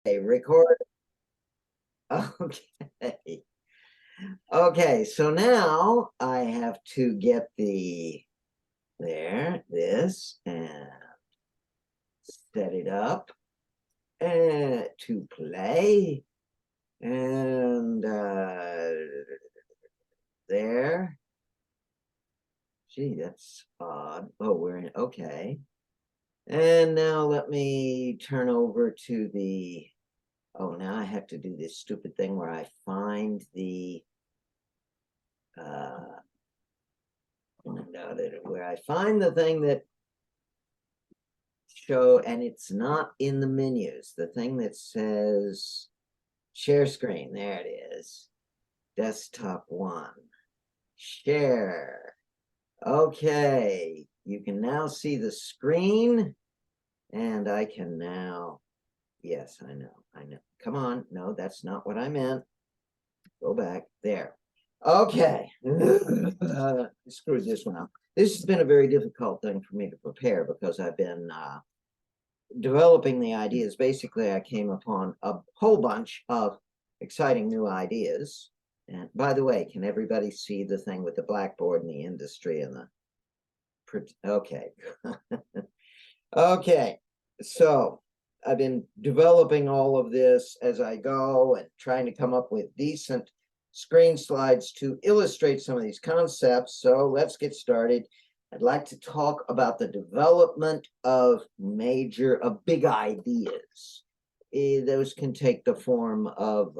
Record. Okay. Okay, so now I have to get this, and set it up and to play. And there. Gee, that's odd. Oh, we're in, okay. And now let me turn over to oh, now I have to do this stupid thing where I find uh, where I find the thing that and it's not in the menus, the thing that says share screen. There it is. Desktop one. Share. Okay. You can now see the screen, and I can now, yes, I know. Come on. No, that's not what I meant. Go back there. Okay. Screw this one up. This has been a very difficult thing for me to prepare because I've been developing the ideas. Basically, I came upon a whole bunch of exciting new ideas. And by the way, can everybody see the thing with the blackboard and the industry and okay. Okay. So I've been developing all of this as I go and trying to come up with decent screen slides to illustrate some of these concepts. So let's get started. I'd like to talk about the development of big ideas. Those can take the form of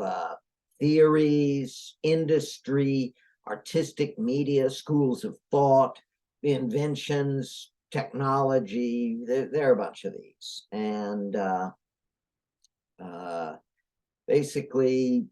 theories, industry, artistic media, schools of thought, inventions, technology. There are a bunch of these. And basically,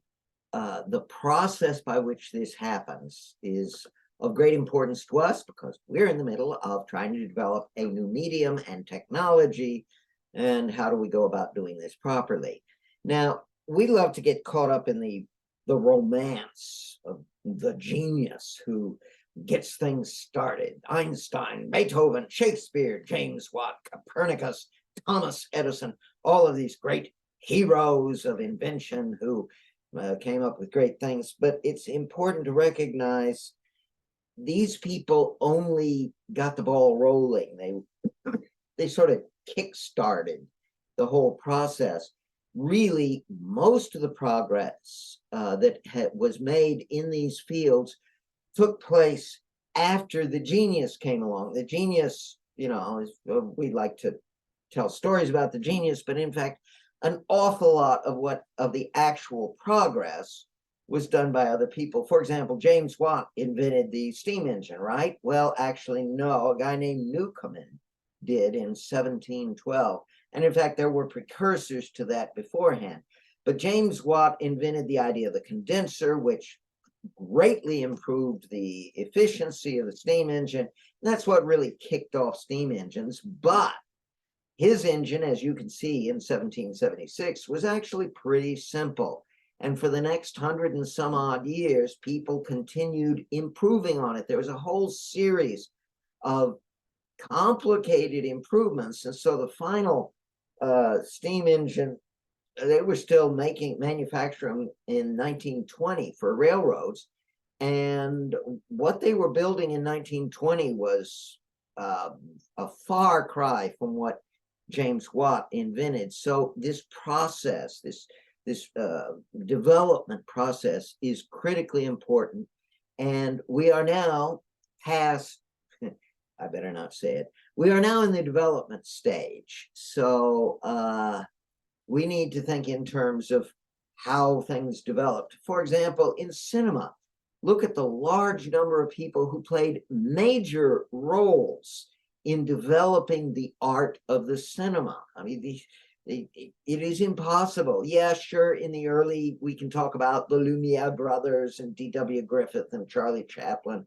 the process by which this happens is of great importance to us because we're in the middle of trying to develop a new medium and technology. And how do we go about doing this properly? Now, we love to get caught up in the romance of the genius who gets things started. Einstein, Beethoven, Shakespeare, James Watt, Copernicus, Thomas Edison, all of these great heroes of invention who came up with great things. But it's important to recognize these people only got the ball rolling. They sort of kick-started the whole process. Really, most of the progress that was made in these fields took place after the genius came along. The genius, we like to tell stories about the genius, but in fact, an awful lot of the actual progress was done by other people. For example, James Watt invented the steam engine, right? Well, actually, no, a guy named Newcomen did in 1712. And in fact, there were precursors to that beforehand. But James Watt invented the idea of the condenser, which greatly improved the efficiency of the steam engine. And that's what really kicked off steam engines. But his engine, as you can see in 1776, was actually pretty simple. And for the next 100 and some odd years, people continued improving on it. There was a whole series of complicated improvements. And so the final steam engine, they were still manufacturing in 1920 for railroads. And what they were building in 1920 was a far cry from what James Watt invented. So this process, this development process is critically important. And we are now past, I better not say it, we are now in the development stage. So we need to think in terms of how things developed. For example, in cinema, look at the large number of people who played major roles in developing the art of the cinema. I mean, it is impossible. Yeah, sure, in the early, we can talk about the Lumiere brothers and D.W. Griffith and Charlie Chaplin,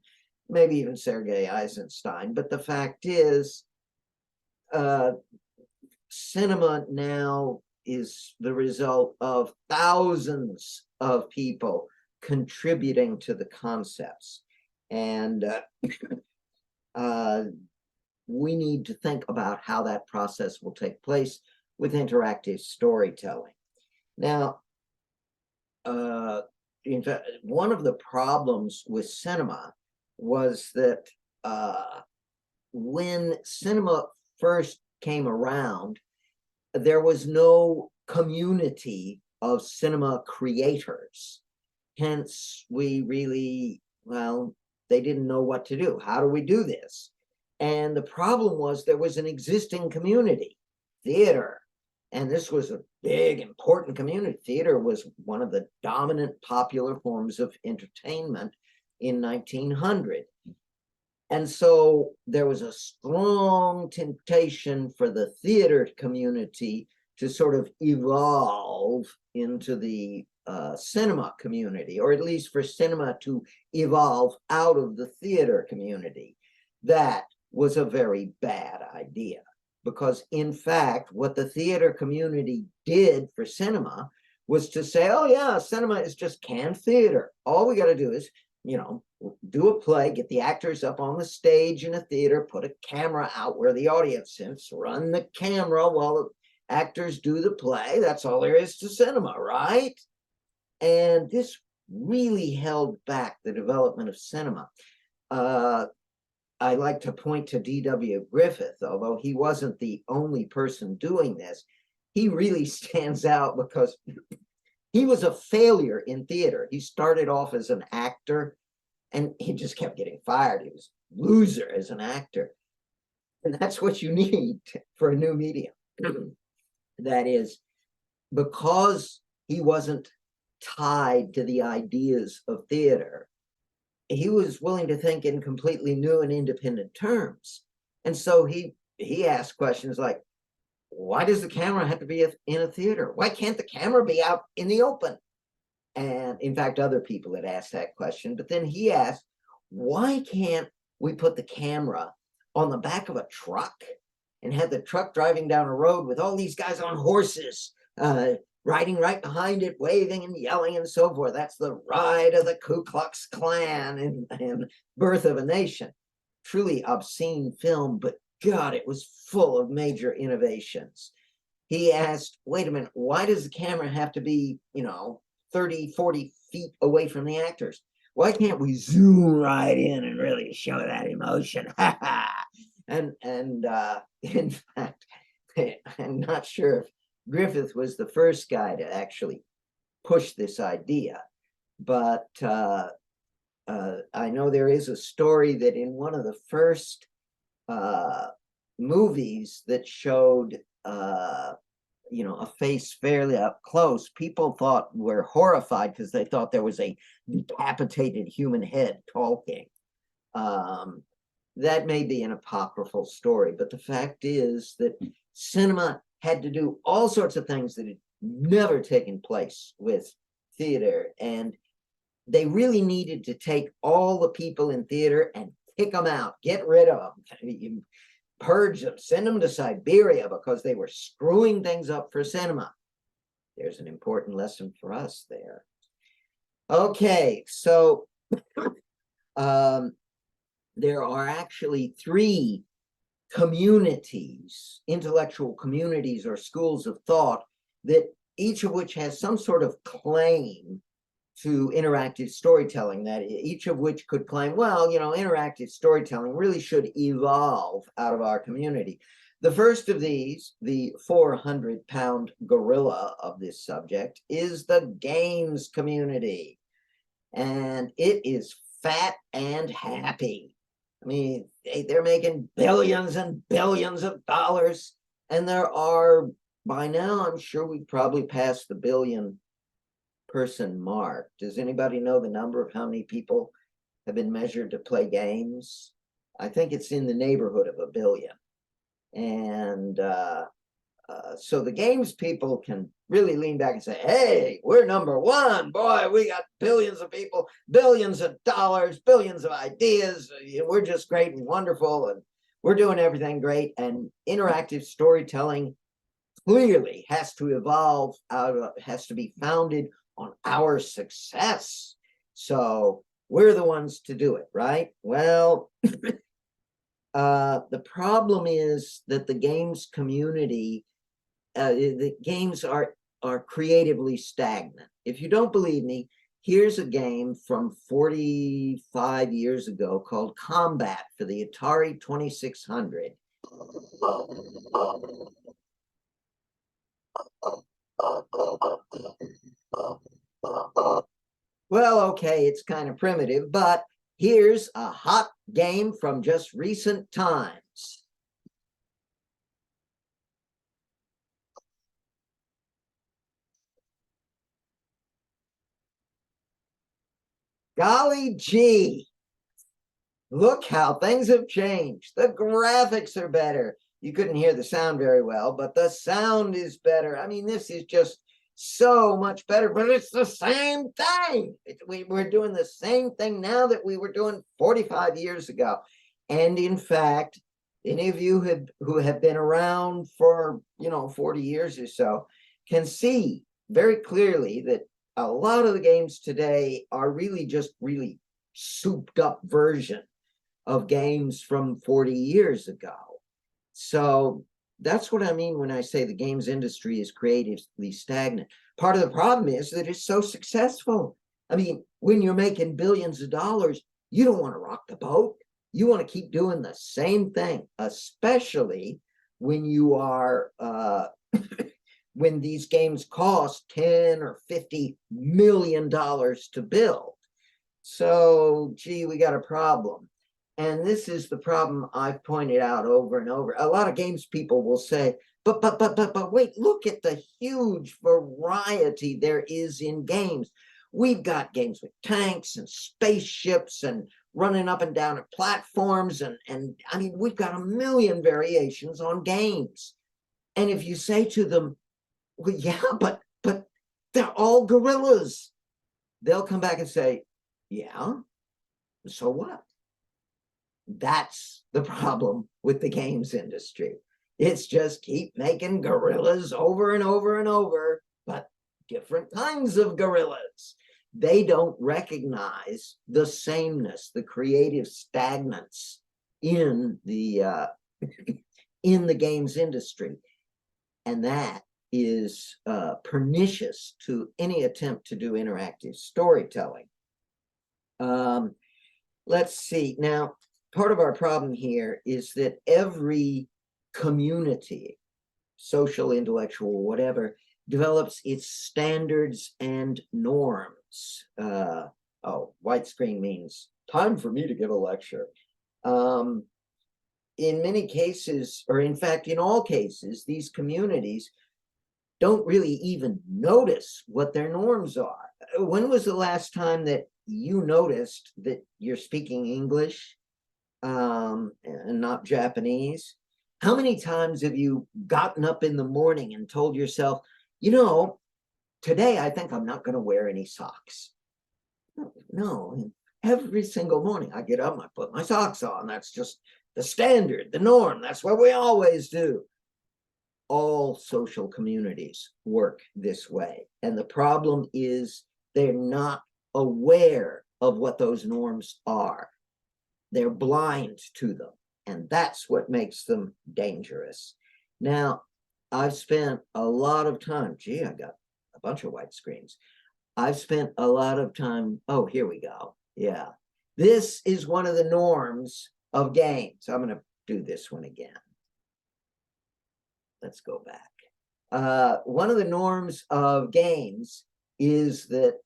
maybe even Sergei Eisenstein. But the fact is, cinema now is the result of thousands of people contributing to the concepts. And we need to think about how that process will take place with interactive storytelling. Now, in fact, one of the problems with cinema was that when cinema first came around, there was no community of cinema creators. Hence, we really, well, they didn't know what to do. How do we do this? And the problem was there was an existing community, theater. And this was a big, important community. Theater was one of the dominant popular forms of entertainment in 1900. And so there was a strong temptation for the theater community to sort of evolve into the cinema community, or at least for cinema to evolve out of the theater community. That was a very bad idea, because in fact, what the theater community did for cinema was to say, oh yeah, cinema is just canned theater. All we got to do is, do a play, get the actors up on the stage in a theater, put a camera out where the audience sits, run the camera while the actors do the play. That's all there is to cinema, right? And this really held back the development of cinema. I like to point to D.W. Griffith, although he wasn't the only person doing this. He really stands out because he was a failure in theater. He started off as an actor and he just kept getting fired. He was a loser as an actor. And that's what you need for a new medium. That is, because he wasn't tied to the ideas of theater, he was willing to think in completely new and independent terms. And so he asked questions like, why does the camera have to be in a theater? Why can't the camera be out in the open? And in fact, other people had asked that question. But then he asked, why can't we put the camera on the back of a truck and have the truck driving down a road with all these guys on horses, riding right behind it, waving and yelling and so forth? That's the ride of the Ku Klux Klan and Birth of a Nation. Truly obscene film, but God, it was full of major innovations. He asked, wait a minute, why does the camera have to be, 30, 40 feet away from the actors? Why can't we zoom right in and really show that emotion? and in fact, I'm not sure if Griffith was the first guy to actually push this idea, but I know there is a story that in one of the first movies that showed a face fairly up close, people were horrified because they thought there was a decapitated human head talking. That may be an apocryphal story, but the fact is that cinema had to do all sorts of things that had never taken place with theater, and they really needed to take all the people in theater and kick them out, get rid of them, purge them, send them to Siberia because they were screwing things up for cinema. There's an important lesson for us there. Okay, so there are actually 3 communities, intellectual communities or schools of thought, that each of which has some sort of claim to interactive storytelling, that each of which could claim, well, interactive storytelling really should evolve out of our community. The first of these, the 400-pound gorilla of this subject, is the games community. And it is fat and happy. I mean, they're making billions and billions of dollars. And there are, by now, I'm sure we've probably passed the billion-person mark. Does anybody know the number of how many people have been measured to play games? I think it's in the neighborhood of 1 billion. And so the games people can really lean back and say, hey, we're number 1. Boy, we got billions of people, billions of dollars, billions of ideas. We're just great and wonderful, and we're doing everything great. And interactive storytelling clearly has to evolve has to be founded on our success. So we're the ones to do it, right? Well, the problem is that the games community, the games are are creatively stagnant. If you don't believe me, here's a game from 45 years ago called Combat for the Atari 2600. Well, okay, it's kind of primitive, but here's a hot game from just recent times. Golly gee, look how things have changed. The graphics are better. You couldn't hear the sound very well, but the sound is better. I mean, this is just so much better, but it's the same thing. We're doing the same thing now that we were doing 45 years ago. And in fact, any of you who have been around for 40 years or so can see very clearly that a lot of the games today are really just really souped up version of games from 40 years ago. So that's what I mean when I say the games industry is creatively stagnant. Part of the problem is that it's so successful. I mean, when you're making billions of dollars, you don't want to rock the boat. You want to keep doing the same thing, especially when you are when these games cost 10 or 50 million dollars to build. So, gee, we got a problem. And this is the problem I've pointed out over and over. A lot of games people will say, but wait, look at the huge variety there is in games. We've got games with tanks and spaceships and running up and down at platforms. And I mean, we've got a million variations on games. And if you say to them, well, yeah, but they're all gorillas, they'll come back and say, yeah, so what? That's the problem with the games industry. It's just keep making gorillas over and over and over, but different kinds of gorillas. They don't recognize the sameness, the creative stagnance in the games industry, and that is pernicious to any attempt to do interactive storytelling. Let's see now. Part of our problem here is that every community, social, intellectual, whatever, develops its standards and norms. Oh, white screen means time for me to give a lecture. In many cases, or in fact, in all cases, these communities don't really even notice what their norms are. When was the last time that you noticed that you're speaking English and not Japanese? How many times have you gotten up in the morning and told yourself, today I think I'm not going to wear any socks? No, every single morning I get up and I put my socks on. That's just the standard, the norm. That's what we always do. All social communities work this way. And the problem is they're not aware of what those norms are. They're blind to them. And that's what makes them dangerous. Now, I've spent a lot of time, gee, I got a bunch of white screens. I've spent a lot of time, oh, here we go. Yeah. This is one of the norms of games. I'm going to do this one again. Let's go back. One of the norms of games is that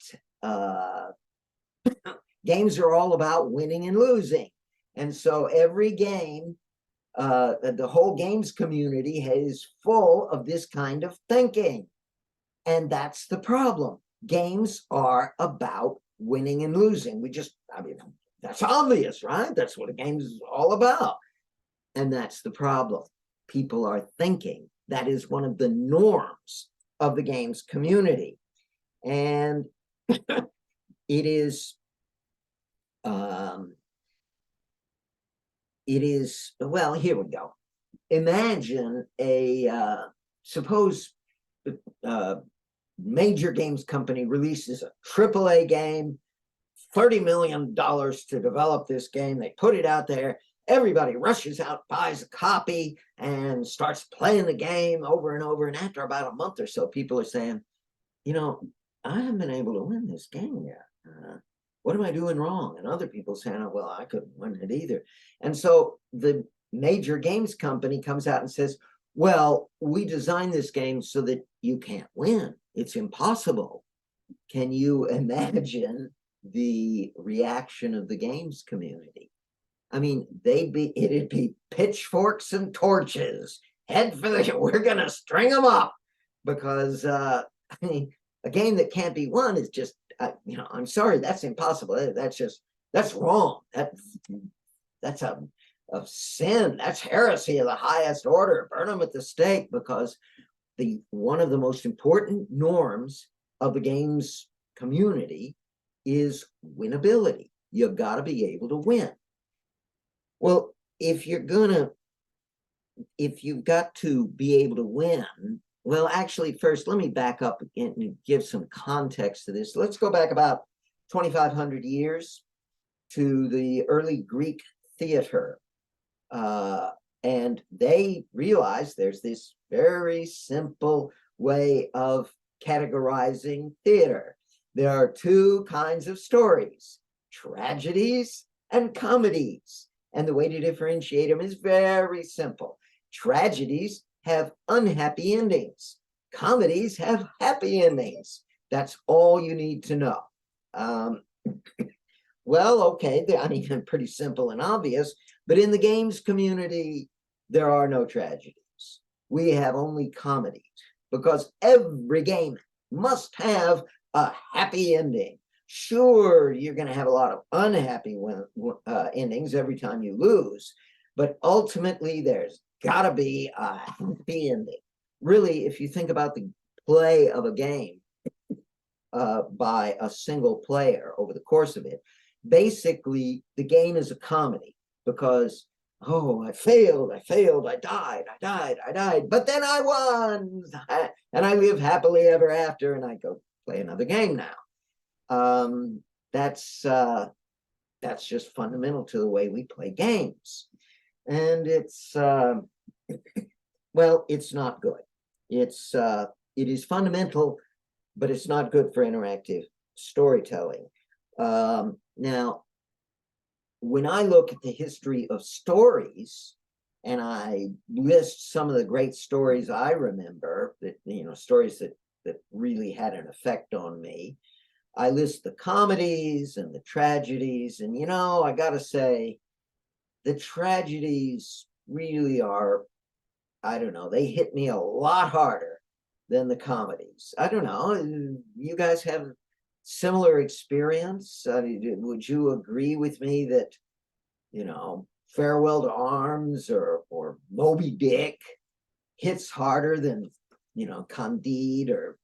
games are all about winning and losing. And so every game, the whole games community is full of this kind of thinking. And that's the problem. Games are about winning and losing. That's obvious, right? That's what a game is all about. And that's the problem. People are thinking. That is one of the norms of the games community. And it is, well, here we go. Imagine suppose major games company releases a AAA game, $30 million to develop this game. They put it out there everybody rushes out, buys a copy, and starts playing the game over and over. And after about a month or so, people are saying, I haven't been able to win this game yet. What am I doing wrong? And other people saying, oh, well, I couldn't win it either. And so the major games company comes out and says, well, we designed this game so that you can't win. It's impossible. Can you imagine the reaction of the games community? I mean, it'd be pitchforks and torches. Head for the, we're gonna string them up, because I mean, a game that can't be won is just, I'm sorry, that's impossible. That's wrong. That's a sin. That's heresy of the highest order. Burn them at the stake, because one of the most important norms of the games community is winnability. You've got to be able to win. Well, if you've got to be able to win, well, actually, first, let me back up and give some context to this. Let's go back about 2,500 years to the early Greek theater. And they realized there's this very simple way of categorizing theater. There are two kinds of stories, tragedies and comedies. And the way to differentiate them is very simple. Tragedies have unhappy endings. Comedies have happy endings. That's all you need to know. Well, okay, I mean, pretty simple and obvious, but in the games community, there are no tragedies. We have only comedies, because every game must have a happy ending. Sure, you're going to have a lot of unhappy endings every time you lose, but ultimately there's got to be a happy ending. Really, if you think about the play of a game by a single player over the course of it, basically the game is a comedy, because, oh, I failed, I died, but then I won, and I live happily ever after, and I go play another game now. That's just fundamental to the way we play games, and it's well, it's not good. It is fundamental, but it's not good for interactive storytelling. Now, when I look at the history of stories, and I list some of the great stories I remember, that stories that really had an effect on me, I list the comedies and the tragedies, and I gotta say, the tragedies really are, I don't know, they hit me a lot harder than the comedies. I don't know, you guys have similar experience? Would you agree with me that, Farewell to Arms or Moby Dick hits harder than, Candide or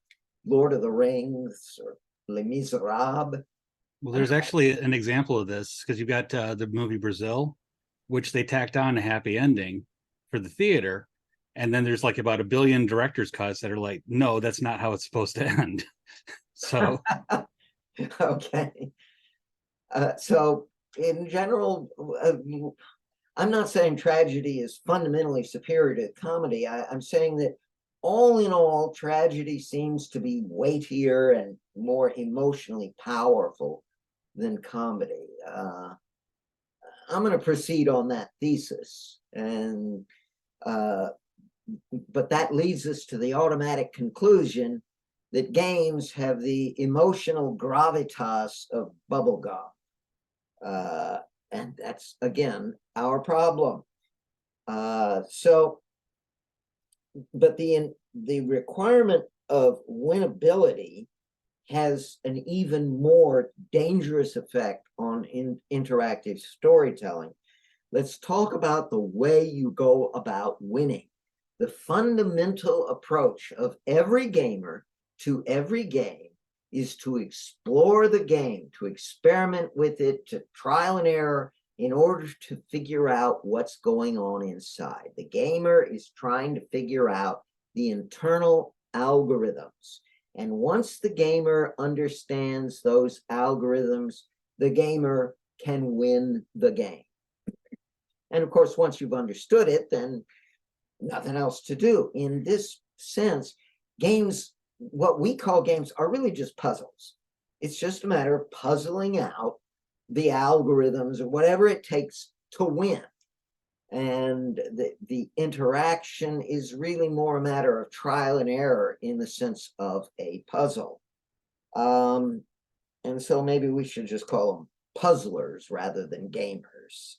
Lord of the Rings or Les Miserables? Well, there's actually an example of this, because you've got the movie Brazil, which they tacked on a happy ending for the theater. And then there's like about a billion director's cuts that are like, no, that's not how it's supposed to end. So, okay. So in general, I'm not saying tragedy is fundamentally superior to comedy. I'm saying that all in all, tragedy seems to be weightier and more emotionally powerful than comedy. I'm going to proceed on that thesis, and but that leads us to the automatic conclusion that games have the emotional gravitas of bubblegum. And that's, again, our problem. But the requirement of winnability has an even more dangerous effect on interactive storytelling. Let's talk about the way you go about winning. The fundamental approach of every gamer to every game is to explore the game, to experiment with it, to trial and error in order to figure out what's going on inside. The gamer is trying to figure out the internal algorithms. And once the gamer understands those algorithms, the gamer can win the game. And of course, once you've understood it, then nothing else to do. In this sense, games, what we call games, are really just puzzles. It's just a matter of puzzling out the algorithms or whatever it takes to win. And the interaction is really more a matter of trial and error in the sense of a puzzle. And so maybe we should just call them puzzlers rather than gamers.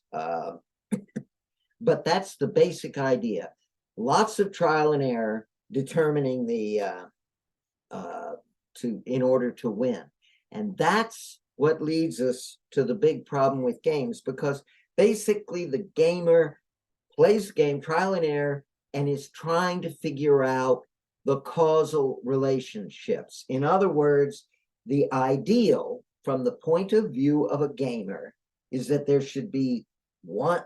But that's the basic idea. Lots of trial and error determining the in order to win. And that's what leads us to the big problem with games, because basically the gamer plays the game, trial and error, and is trying to figure out the causal relationships. In other words, the ideal from the point of view of a gamer is that there should be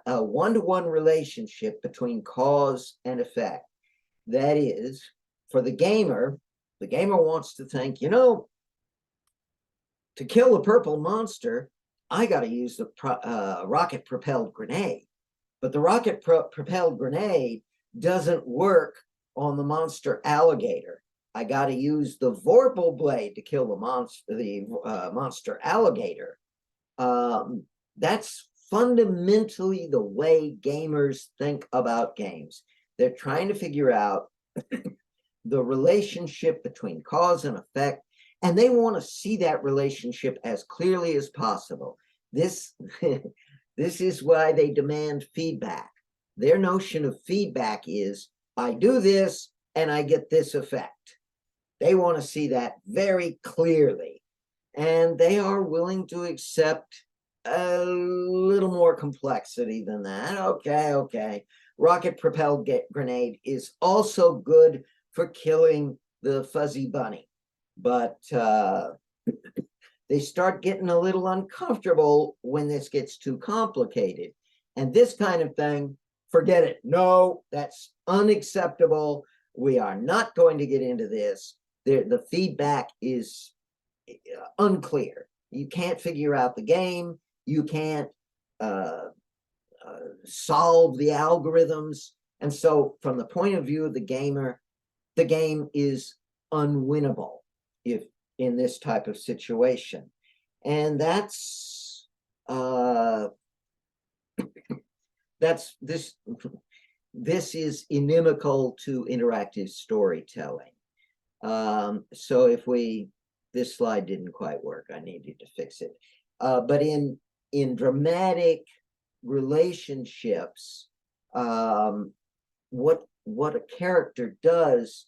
a one-to-one relationship between cause and effect. That is, for the gamer wants to think, you know, to kill a purple monster, I got to use the rocket-propelled grenade. But the rocket-propelled grenade doesn't work on the monster alligator. I got to use the vorpal blade to kill the monster alligator. That's fundamentally the way gamers think about games. They're trying to figure out the relationship between cause and effect, and they want to see that relationship as clearly as possible. This is why they demand feedback. Their notion of feedback is, I do this and I get this effect. They want to see that very clearly, and they are willing to accept a little more complexity than that. Okay. Rocket-propelled grenade is also good for killing the fuzzy bunny, but they start getting a little uncomfortable when this gets too complicated. And this kind of thing, forget it. No, that's unacceptable. We are not going to get into this. The feedback is unclear. You can't figure out the game. You can't solve the algorithms. And so from the point of view of the gamer, the game is unwinnable if in this type of situation. And that's this is inimical to interactive storytelling. So if this slide didn't quite work, I needed to fix it. But in dramatic relationships, what a character does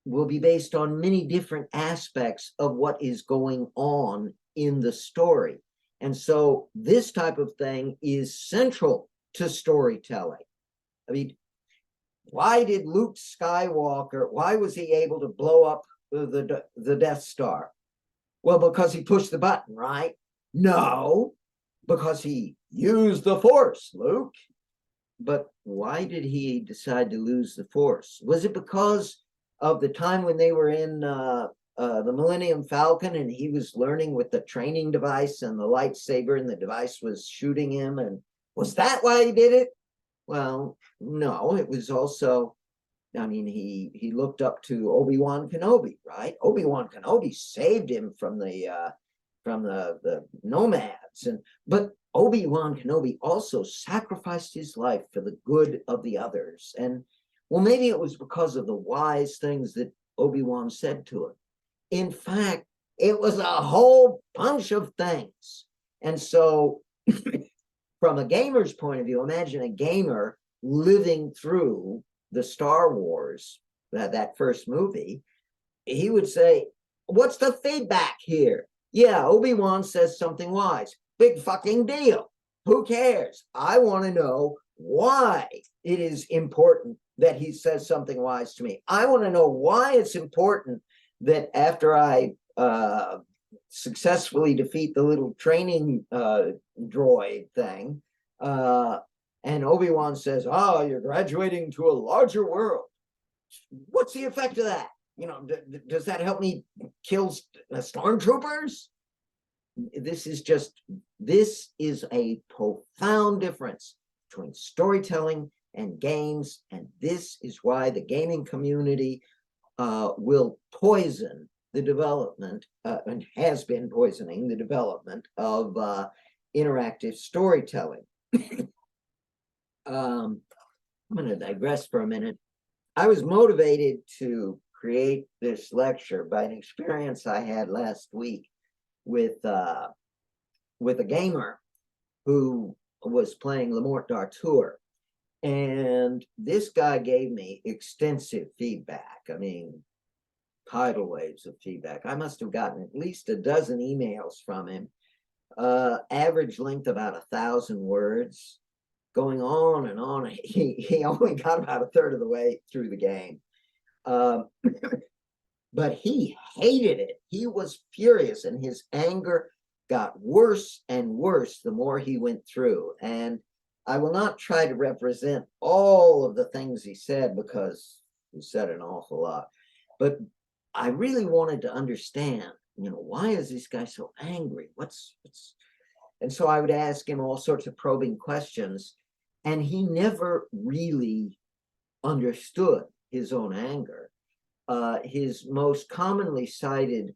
will be based on many different aspects of what is going on in the story. And so this type of thing is central to storytelling. I mean, why did Luke Skywalker, why was he able to blow up the Death Star? Well, because he pushed the button, right? No, because he used the Force, Luke. But why did he decide to lose the Force? Was it because of the time when they were in the Millennium Falcon and he was learning with the training device and the lightsaber and the device was shooting him? And was that why he did it? Well, no, it was also, I mean, he looked up to Obi-Wan Kenobi, right? Obi-Wan Kenobi saved him from the nomads. But Obi-Wan Kenobi also sacrificed his life for the good of the others. And well, maybe it was because of the wise things that Obi-Wan said to him. In fact, it was a whole bunch of things. And so from a gamer's point of view, imagine a gamer living through the Star Wars, that first movie. He would say, what's the feedback here? Yeah, Obi-Wan says something wise. Big fucking deal. Who cares? I want to know why it is important that he says something wise to me. I want to know why it's important that after I successfully defeat the little training droid thing, and Obi-Wan says, oh, you're graduating to a larger world. What's the effect of that? You know, does that help me kill stormtroopers? This is a profound difference between storytelling and games, and this is why the gaming community will poison the development and has been poisoning the development of interactive storytelling. I'm going to digress for a minute. I was motivated to create this lecture by an experience I had last week with a gamer who was playing Le Morte d'Arthur. And this guy gave me extensive feedback. I mean, tidal waves of feedback. I must have gotten at least a dozen emails from him. Average length about 1,000 words, going on and on. He only got about a third of the way through the game. But he hated it. He was furious, and his anger got worse and worse the more he went through. And I will not try to represent all of the things he said, because he said an awful lot. But I really wanted to understand, why is this guy so angry? And so I would ask him all sorts of probing questions, and he never really understood his own anger. His most commonly cited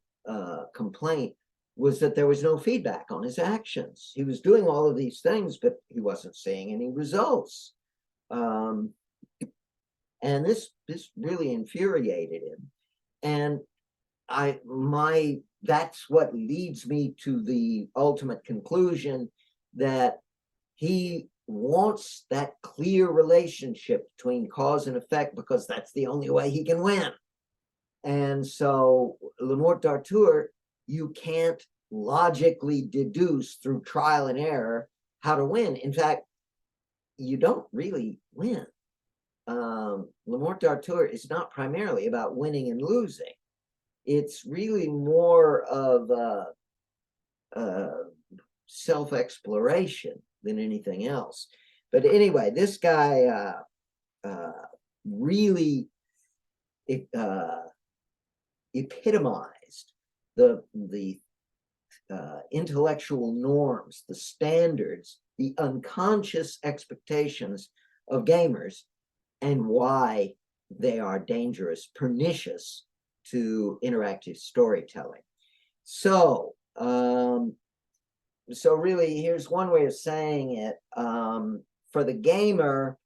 complaint was that there was no feedback on his actions. He was doing all of these things, but he wasn't seeing any results. And this really infuriated him. And that's what leads me to the ultimate conclusion that he wants that clear relationship between cause and effect, because that's the only way he can win. And so Le Morte d'Arthur, you can't logically deduce through trial and error how to win. In fact, you don't really win. Le Morte d'Arthur is not primarily about winning and losing. It's really more of self-exploration than anything else. But anyway, this guy really epitomized the intellectual norms, the standards, the unconscious expectations of gamers, and why they are dangerous, pernicious to interactive storytelling. So really, here's one way of saying it. For the gamer,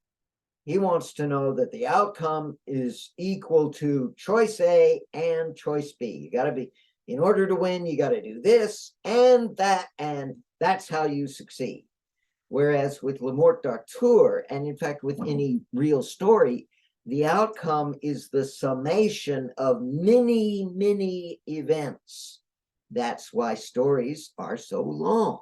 he wants to know that the outcome is equal to choice A and choice B. You got to be, in order to win, you got to do this and that, and that's how you succeed. Whereas with Le Morte d'Arthur, and in fact with any real story, the outcome is the summation of many, many events. That's why stories are so long.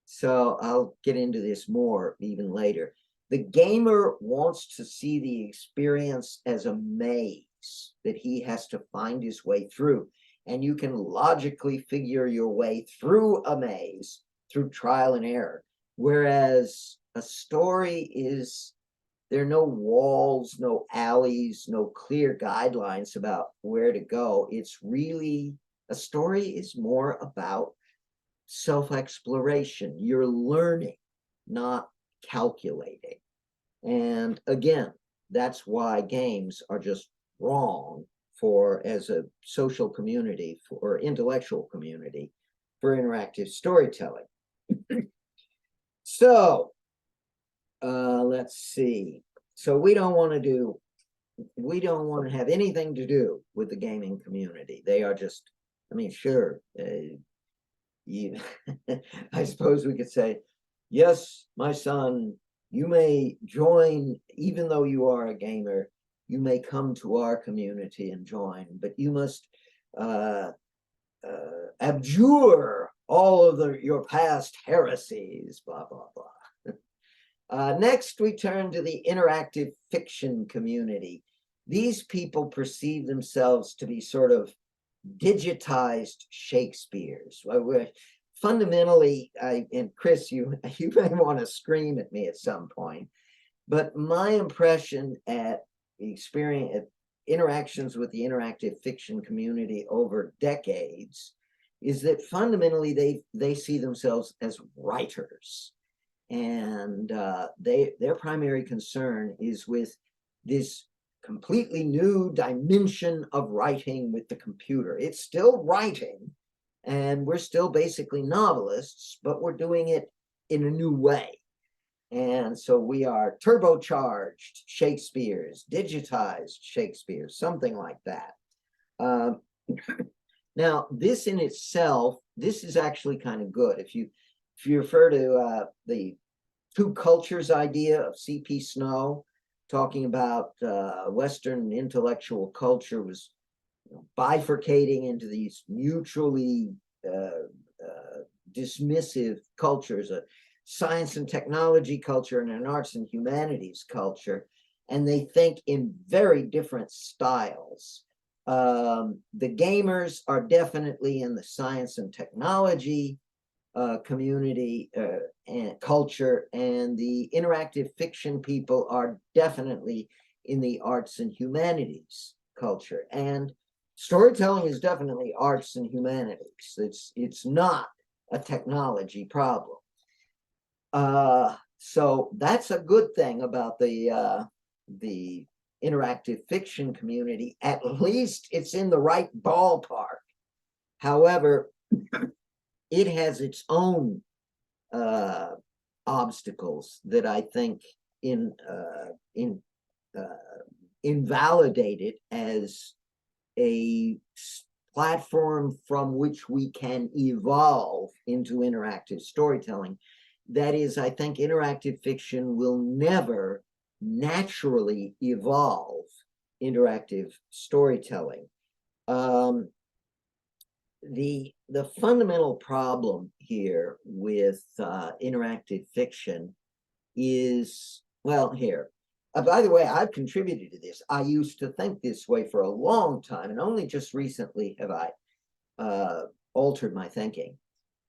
So I'll get into this more even later. The gamer wants to see the experience as a maze that he has to find his way through. And you can logically figure your way through a maze through trial and error. Whereas a story is, there are no walls, no alleys, no clear guidelines about where to go. It's really, a story is more about self-exploration. You're learning, not calculating. And again, that's why games are just wrong for, as a social community, or intellectual community, for interactive storytelling. So let's see. So we don't want to have anything to do with the gaming community. They are just, I mean, sure, I suppose we could say, yes, my son, you may join, even though you are a gamer, you may come to our community and join, but you must abjure all of your past heresies, blah, blah, blah. Next, we turn to the interactive fiction community. These people perceive themselves to be sort of digitized Shakespeare's. Fundamentally, and Chris, you may want to scream at me at some point, but my impression at the experience, at interactions with the interactive fiction community over decades, is that fundamentally they see themselves as writers. and their primary concern is with this completely new dimension of writing with the computer. It's still writing, and we're still basically novelists, but we're doing it in a new way. And so we are turbocharged Shakespeare's, digitized Shakespeare, something like that. Now, this in itself, this is actually kind of good. If you refer to the two cultures idea of C.P. Snow, talking about Western intellectual culture was bifurcating into these mutually dismissive cultures, a science and technology culture and an arts and humanities culture, and they think in very different styles. The gamers are definitely in the science and technology community and culture, and the interactive fiction people are definitely in the arts and humanities culture. And storytelling is definitely arts and humanities. It's not a technology problem. So that's a good thing about the interactive fiction community. At least it's in the right ballpark. However, it has its own obstacles that I think invalidate it as a platform from which we can evolve into interactive storytelling. That is, I think interactive fiction will never naturally evolve interactive storytelling. The fundamental problem here with interactive fiction is, well, here. By the way, I've contributed to this. I used to think this way for a long time, and only just recently have I altered my thinking.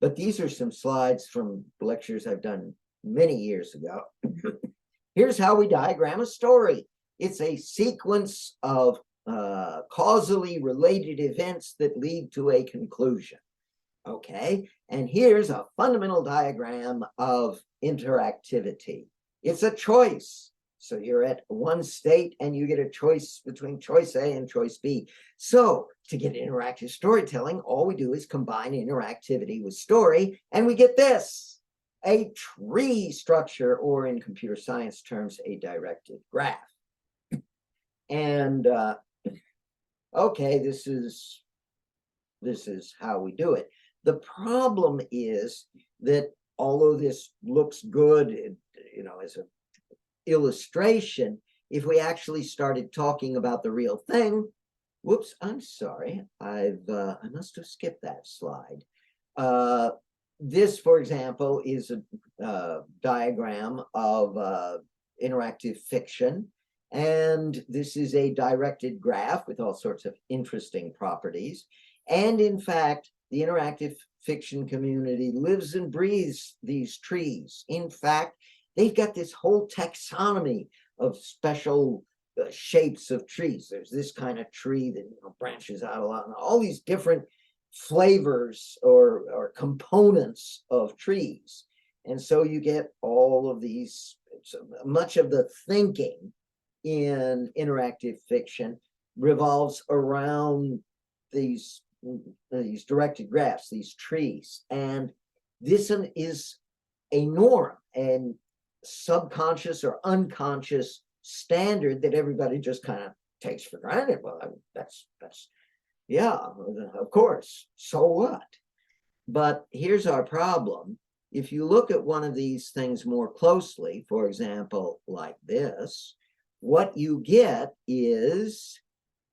But these are some slides from lectures I've done many years ago. Here's how we diagram a story. It's a sequence of causally related events that lead to a conclusion. Okay, and here's a fundamental diagram of interactivity. It's a choice. So you're at one state and you get a choice between choice A and choice B. So to get interactive storytelling, all we do is combine interactivity with story, and we get this, a tree structure, or in computer science terms, a directed graph. And okay, this is how we do it. The problem is that although this looks good, as an illustration, if we actually started talking about the real thing, whoops, I'm sorry, I must have skipped that slide. This, for example, is a diagram of interactive fiction. And this is a directed graph with all sorts of interesting properties. And in fact, the interactive fiction community lives and breathes these trees. In fact, they've got this whole taxonomy of special shapes of trees. There's this kind of tree that branches out a lot, and all these different flavors or components of trees. And so you get all of these, much of the thinking in interactive fiction revolves around these directed graphs, these trees. And this is a norm and subconscious or unconscious standard that everybody just kind of takes for granted. Well, that's yeah, of course, so what? But here's our problem. If you look at one of these things more closely, for example, like this, what you get is,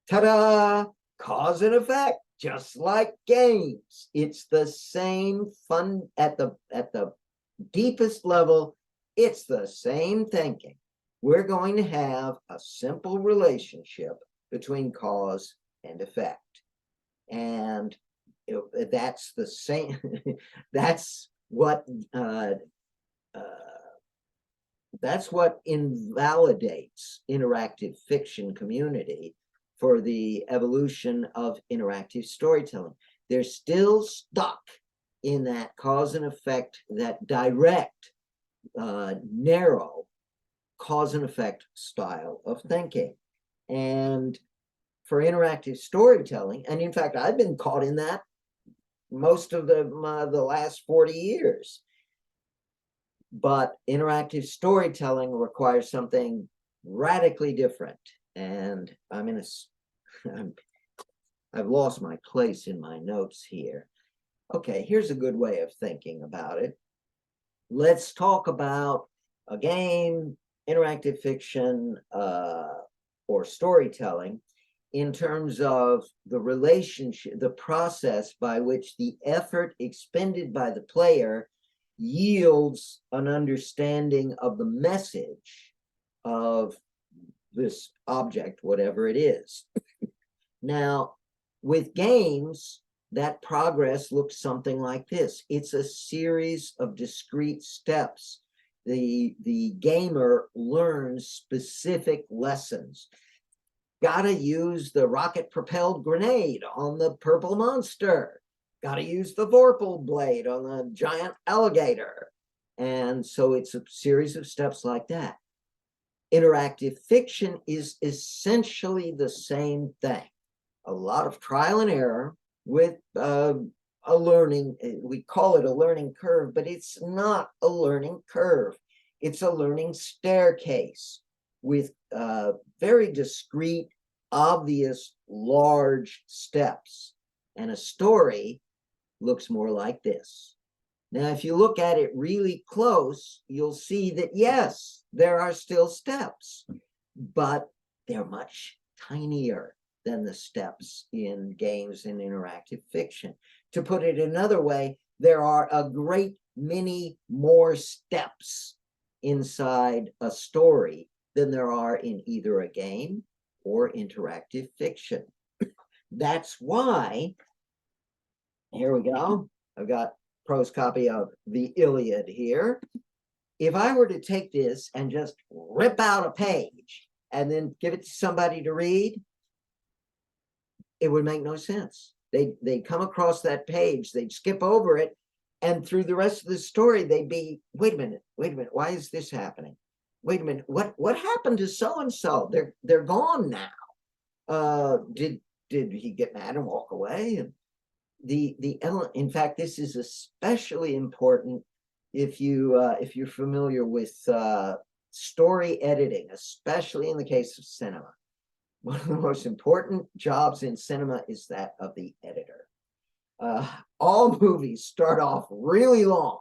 ta-da, cause and effect, just like games. It's the same fun at the deepest level. It's the same thinking. We're going to have a simple relationship between cause and effect. And that's the same, that's what invalidates interactive fiction community for the evolution of interactive storytelling. They're still stuck in that cause and effect, that direct narrow cause and effect style of thinking. And for interactive storytelling, and in fact, I've been caught in that most of the last 40 years. But interactive storytelling requires something radically different. And I've lost my place in my notes here. Okay, here's a good way of thinking about it. Let's talk about a game, interactive fiction, or storytelling in terms of the relationship, the process by which the effort expended by the player yields an understanding of the message of this object, whatever it is. Now, with games, that progress looks something like this. It's a series of discrete steps. The gamer learns specific lessons. Gotta use the rocket-propelled grenade on the purple monster. Gotta use the Vorpal blade on the giant alligator. And so it's a series of steps like that. Interactive fiction is essentially the same thing. A lot of trial and error with a learning, we call it a learning curve, but it's not a learning curve. It's a learning staircase with very discrete, obvious, large steps. And a story looks more like this. Now, if you look at it really close, you'll see that, yes, there are still steps, but they're much tinier than the steps in games and interactive fiction. To put it another way, there are a great many more steps inside a story than there are in either a game or interactive fiction. That's why, here we go, I've got prose copy of the Iliad here. If I were to take this and just rip out a page and then give it to somebody to read, it would make no sense. They'd come across that page, they'd skip over it, and through the rest of the story, they'd be, wait a minute, why is this happening? Wait a minute, what happened to so-and-so? They're gone now. Did he get mad and walk away? And in fact, this is especially important if you're familiar with story editing, especially in the case of cinema. One of the most important jobs in cinema is that of the editor. All movies start off really long,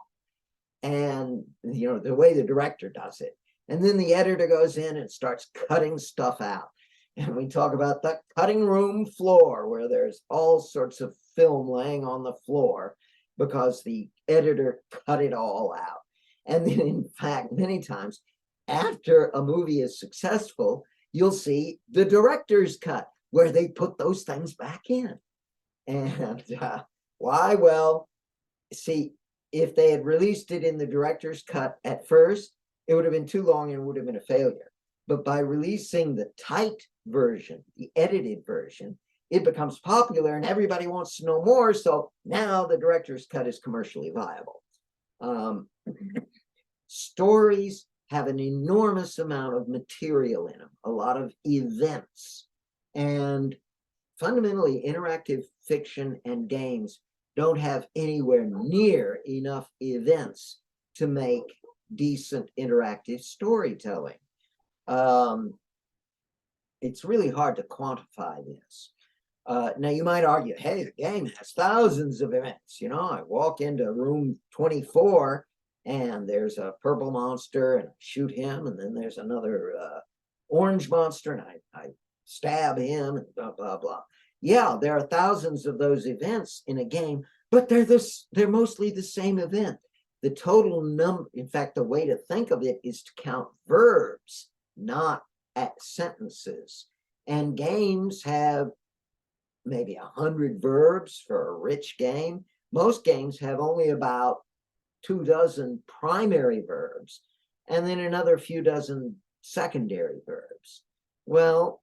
and the way the director does it, and then the editor goes in and starts cutting stuff out. And we talk about the cutting room floor, where there's all sorts of film laying on the floor because the editor cut it all out. And then, in fact, many times after a movie is successful, you'll see the director's cut where they put those things back in. And why? Well, see, if they had released it in the director's cut at first, it would have been too long and would have been a failure. But by releasing the tight version, the edited version, it becomes popular and everybody wants to know more. So now the director's cut is commercially viable. Stories have an enormous amount of material in them, a lot of events. And fundamentally, interactive fiction and games don't have anywhere near enough events to make decent interactive storytelling. It's really hard to quantify this. Now, you might argue, hey, the game has thousands of events. I walk into room 24 and there's a purple monster and I shoot him, and then there's another orange monster and I stab him and blah, blah, blah. Yeah, there are thousands of those events in a game, but they're mostly the same event. The total number, in fact, the way to think of it is to count verbs, not sentences. And games have maybe 100 verbs for a rich game. Most games have only about 24 primary verbs and then another few dozen secondary verbs. Well,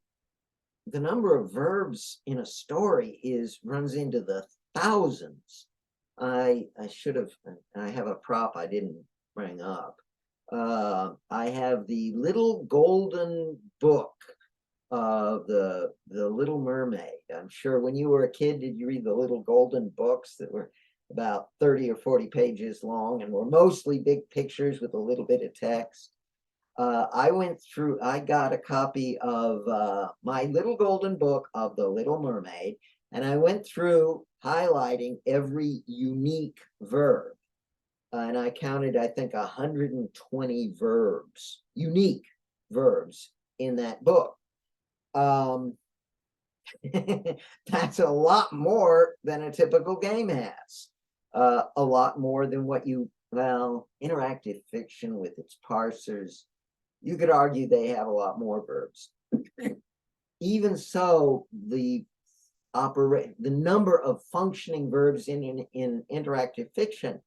the number of verbs in a story runs into the thousands. I have a prop I didn't bring up. I have the little golden book of the Little Mermaid. I'm sure when you were a kid, did you read the little golden books that were about 30 or 40 pages long and were mostly big pictures with a little bit of text? I got a copy of my little golden book of the Little Mermaid, and I went through highlighting every unique verb. And I counted, I think, 120 verbs, unique verbs in that book. That's a lot more than a typical game has. A lot more than interactive fiction with its parsers, you could argue they have a lot more verbs. Even so, the number of functioning verbs in interactive fiction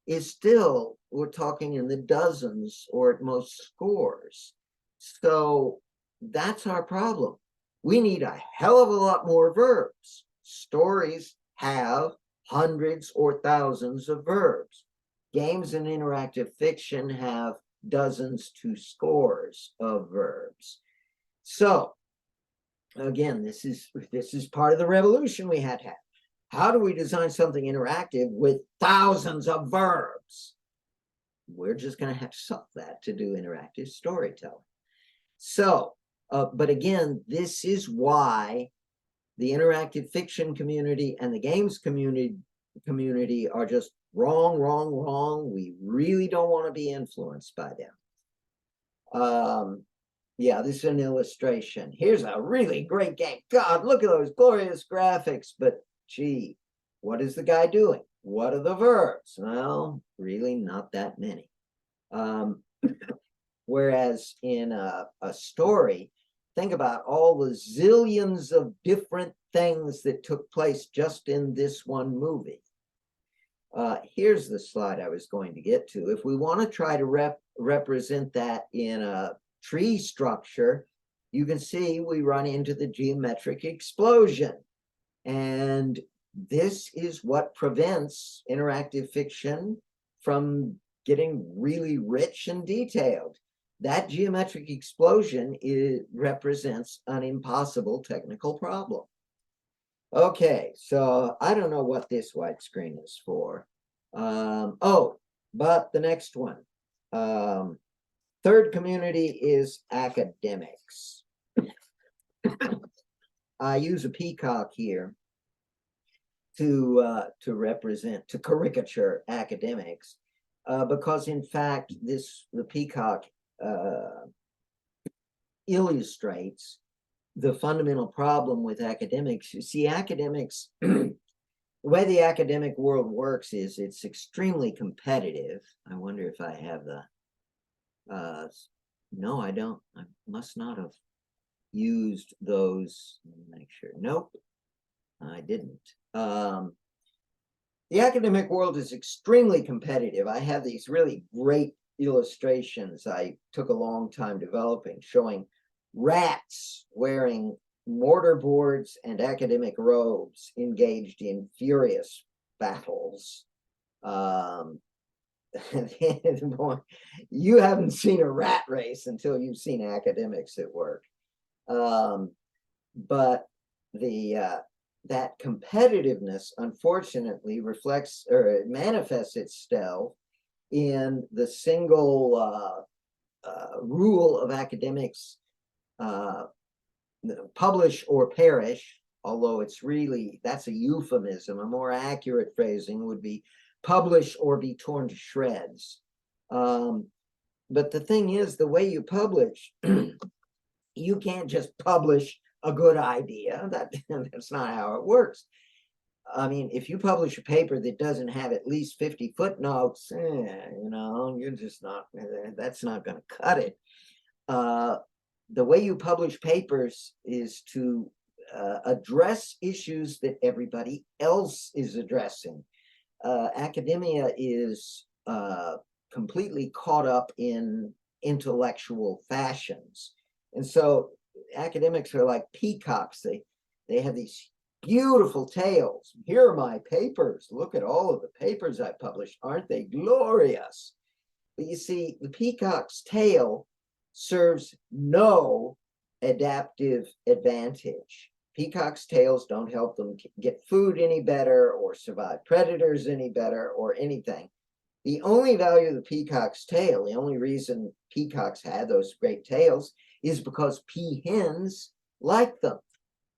is still, we're talking in the dozens or at most scores. So that's our problem. We need a hell of a lot more verbs. Stories have hundreds or thousands of verbs. Games and interactive fiction have dozens to scores of verbs. So again, this is part of the revolution we had to have. How do we design something interactive with thousands of verbs? We're just going to have to solve that to do interactive storytelling. So, but again, this is why the interactive fiction community and the games community are just wrong, wrong, wrong. We really don't want to be influenced by them. Yeah, this is an illustration. Here's a really great game. God, look at those glorious graphics. But gee, what is the guy doing? What are the verbs? Well, really not that many. Whereas in a story, think about all the zillions of different things that took place just in this one movie. Here's the slide I was going to get to. If we want to try to represent that in a tree structure, you can see we run into the geometric explosion. And this is what prevents interactive fiction from getting really rich and detailed. That geometric explosion represents an impossible technical problem. Okay, so I don't know what this white screen is for. But the next one. Third community is academics. I use a peacock here to caricature academics, because in fact the peacock illustrates the fundamental problem with academics. You see, academics, the way the academic world works is it's extremely competitive. I wonder if I have the no, I don't. I must not have used those. Make sure. Nope, I didn't. The academic world is extremely competitive. I have these really great illustrations I took a long time developing, showing rats wearing mortar boards and academic robes engaged in furious battles. You haven't seen a rat race until you've seen academics at work. But that competitiveness, unfortunately, reflects or manifests itself in the single rule of academics: publish or perish. Although that's a euphemism. A more accurate phrasing would be publish or be torn to shreds. But the thing is, the way you publish, you can't just publish a good idea. That's not how it works. I mean, if you publish a paper that doesn't have at least 50 footnotes, you're just not, that's not going to cut it. The way you publish papers is to address issues that everybody else is addressing. Academia is completely caught up in intellectual fashions. And so academics are like peacocks. They have these beautiful tails. Here are my papers. Look at all of the papers I published. Aren't they glorious? But you see, the peacock's tail serves no adaptive advantage. Peacock's tails don't help them get food any better or survive predators any better or anything. The only value of the peacock's tail, the only reason peacocks had those great tails, is because peahens like them.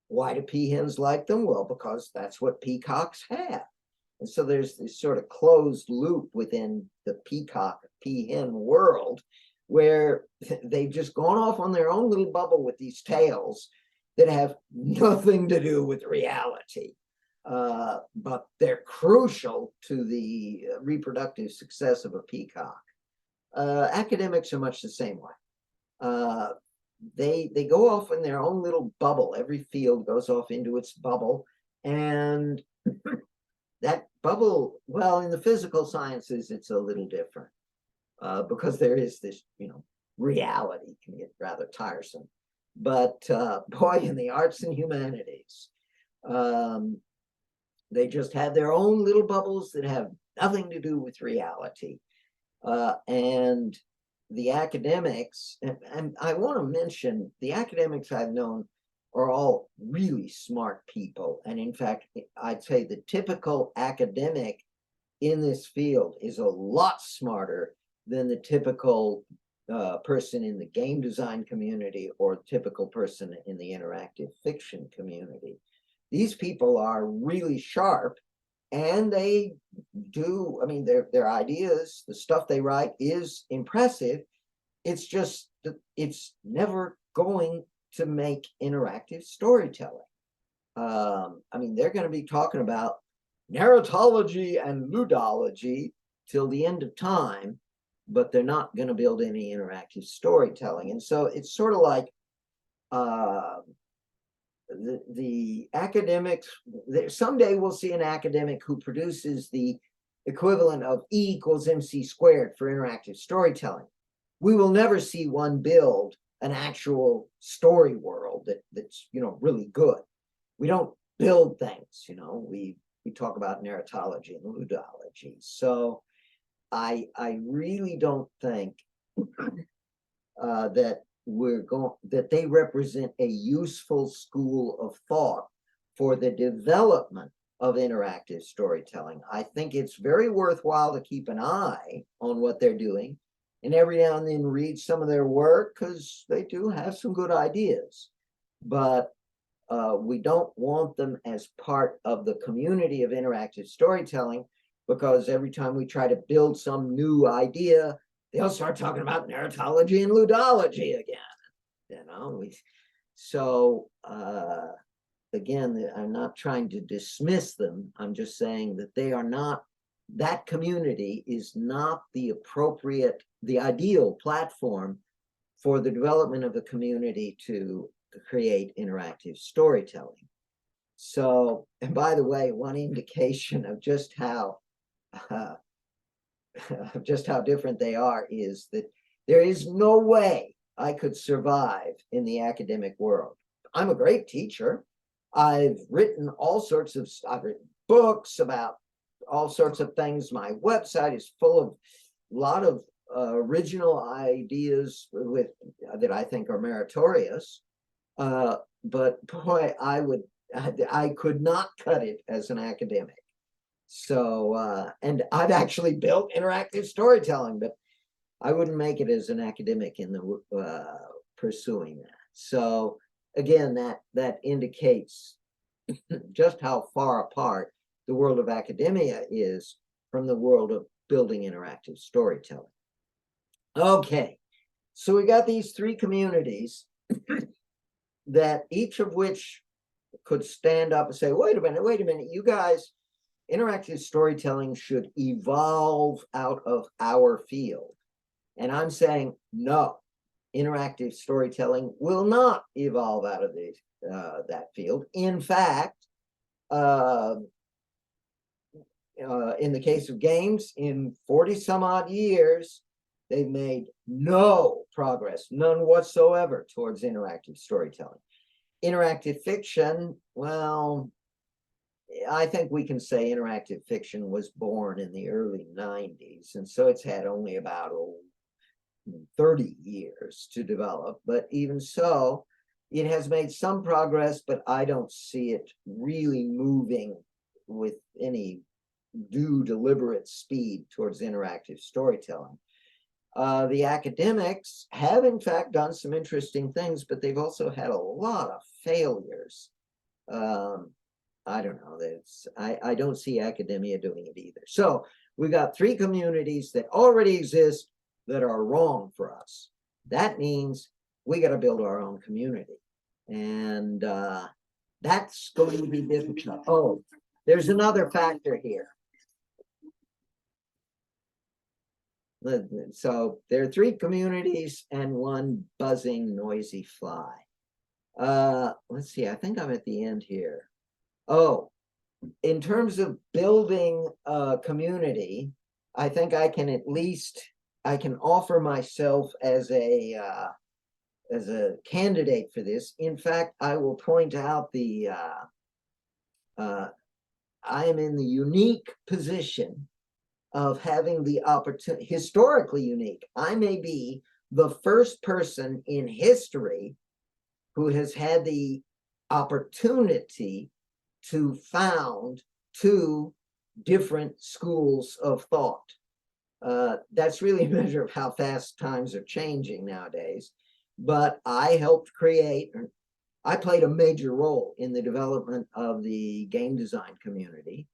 Why do peahens like them? Well, because that's what peacocks have. And so there's this sort of closed loop within the peacock peahen world where they've just gone off on their own little bubble with these tails that have nothing to do with reality. But they're crucial to the reproductive success of a peacock. Academics are much the same way. They go off in their own little bubble. Every field goes off into its bubble, and that bubble, well, in the physical sciences, it's a little different because there is this, reality can get rather tiresome. But boy, in the arts and humanities, they just have their own little bubbles that have nothing to do with reality. And the academics, and I want to mention the academics I've known are all really smart people. And in fact, I'd say the typical academic in this field is a lot smarter than the typical person in the game design community or typical person in the interactive fiction community. These people are really sharp, and they do, I mean, their ideas, the stuff they write is impressive. It's just that it's never going to make interactive storytelling. I mean, they're going to be talking about narratology and ludology till the end of time, but they're not going to build any interactive storytelling. And so it's sort of like the academics, someday we'll see an academic who produces the equivalent of E equals MC squared for interactive storytelling. We will never see one build an actual story world that's really good. We don't build things, we talk about narratology and ludology. So I really don't think that they represent a useful school of thought for the development of interactive storytelling. I think it's very worthwhile to keep an eye on what they're doing and every now and then read some of their work because they do have some good ideas. But we don't want them as part of the community of interactive storytelling, because every time we try to build some new idea, they'll start talking about narratology and ludology again. So again, I'm not trying to dismiss them. I'm just saying that they are not, that community is not the ideal platform for the development of a community to create interactive storytelling. So, and by the way, one indication of just how different they are is that there is no way I could survive in the academic world. I'm a great teacher. I've written I've written books about all sorts of things. My website is full of a lot of original ideas that I think are meritorious. But boy, I could not cut it as an academic. So, and I've actually built interactive storytelling, but I wouldn't make it as an academic in the pursuing that. So again, that indicates just how far apart the world of academia is from the world of building interactive storytelling. Okay, so we got these three communities that each of which could stand up and say, wait a minute, you guys, interactive storytelling should evolve out of our field. And I'm saying, no, interactive storytelling will not evolve out of that field. In fact, in the case of games, in 40 some odd years, they've made no progress, none whatsoever, towards interactive storytelling. Interactive fiction, well, I think we can say interactive fiction was born in the early 90s, and so it's had only about 30 years to develop. But even so, it has made some progress, but I don't see it really moving with any due deliberate speed towards interactive storytelling. The academics have in fact done some interesting things, but they've also had a lot of failures. I don't know. I don't see academia doing it either. So we've got three communities that already exist that are wrong for us. That means we got to build our own community. And that's going to be difficult. Oh, there's another factor here. So there are three communities and one buzzing, noisy fly. Let's see, I think I'm at the end here. Oh, in terms of building a community, I think I can offer myself as a candidate for this. In fact, I will point out I am in the unique position of having the opportunity, historically unique. I may be the first person in history who has had the opportunity to found two different schools of thought. That's really a measure of how fast times are changing nowadays. But I helped create, I played a major role in the development of the game design community.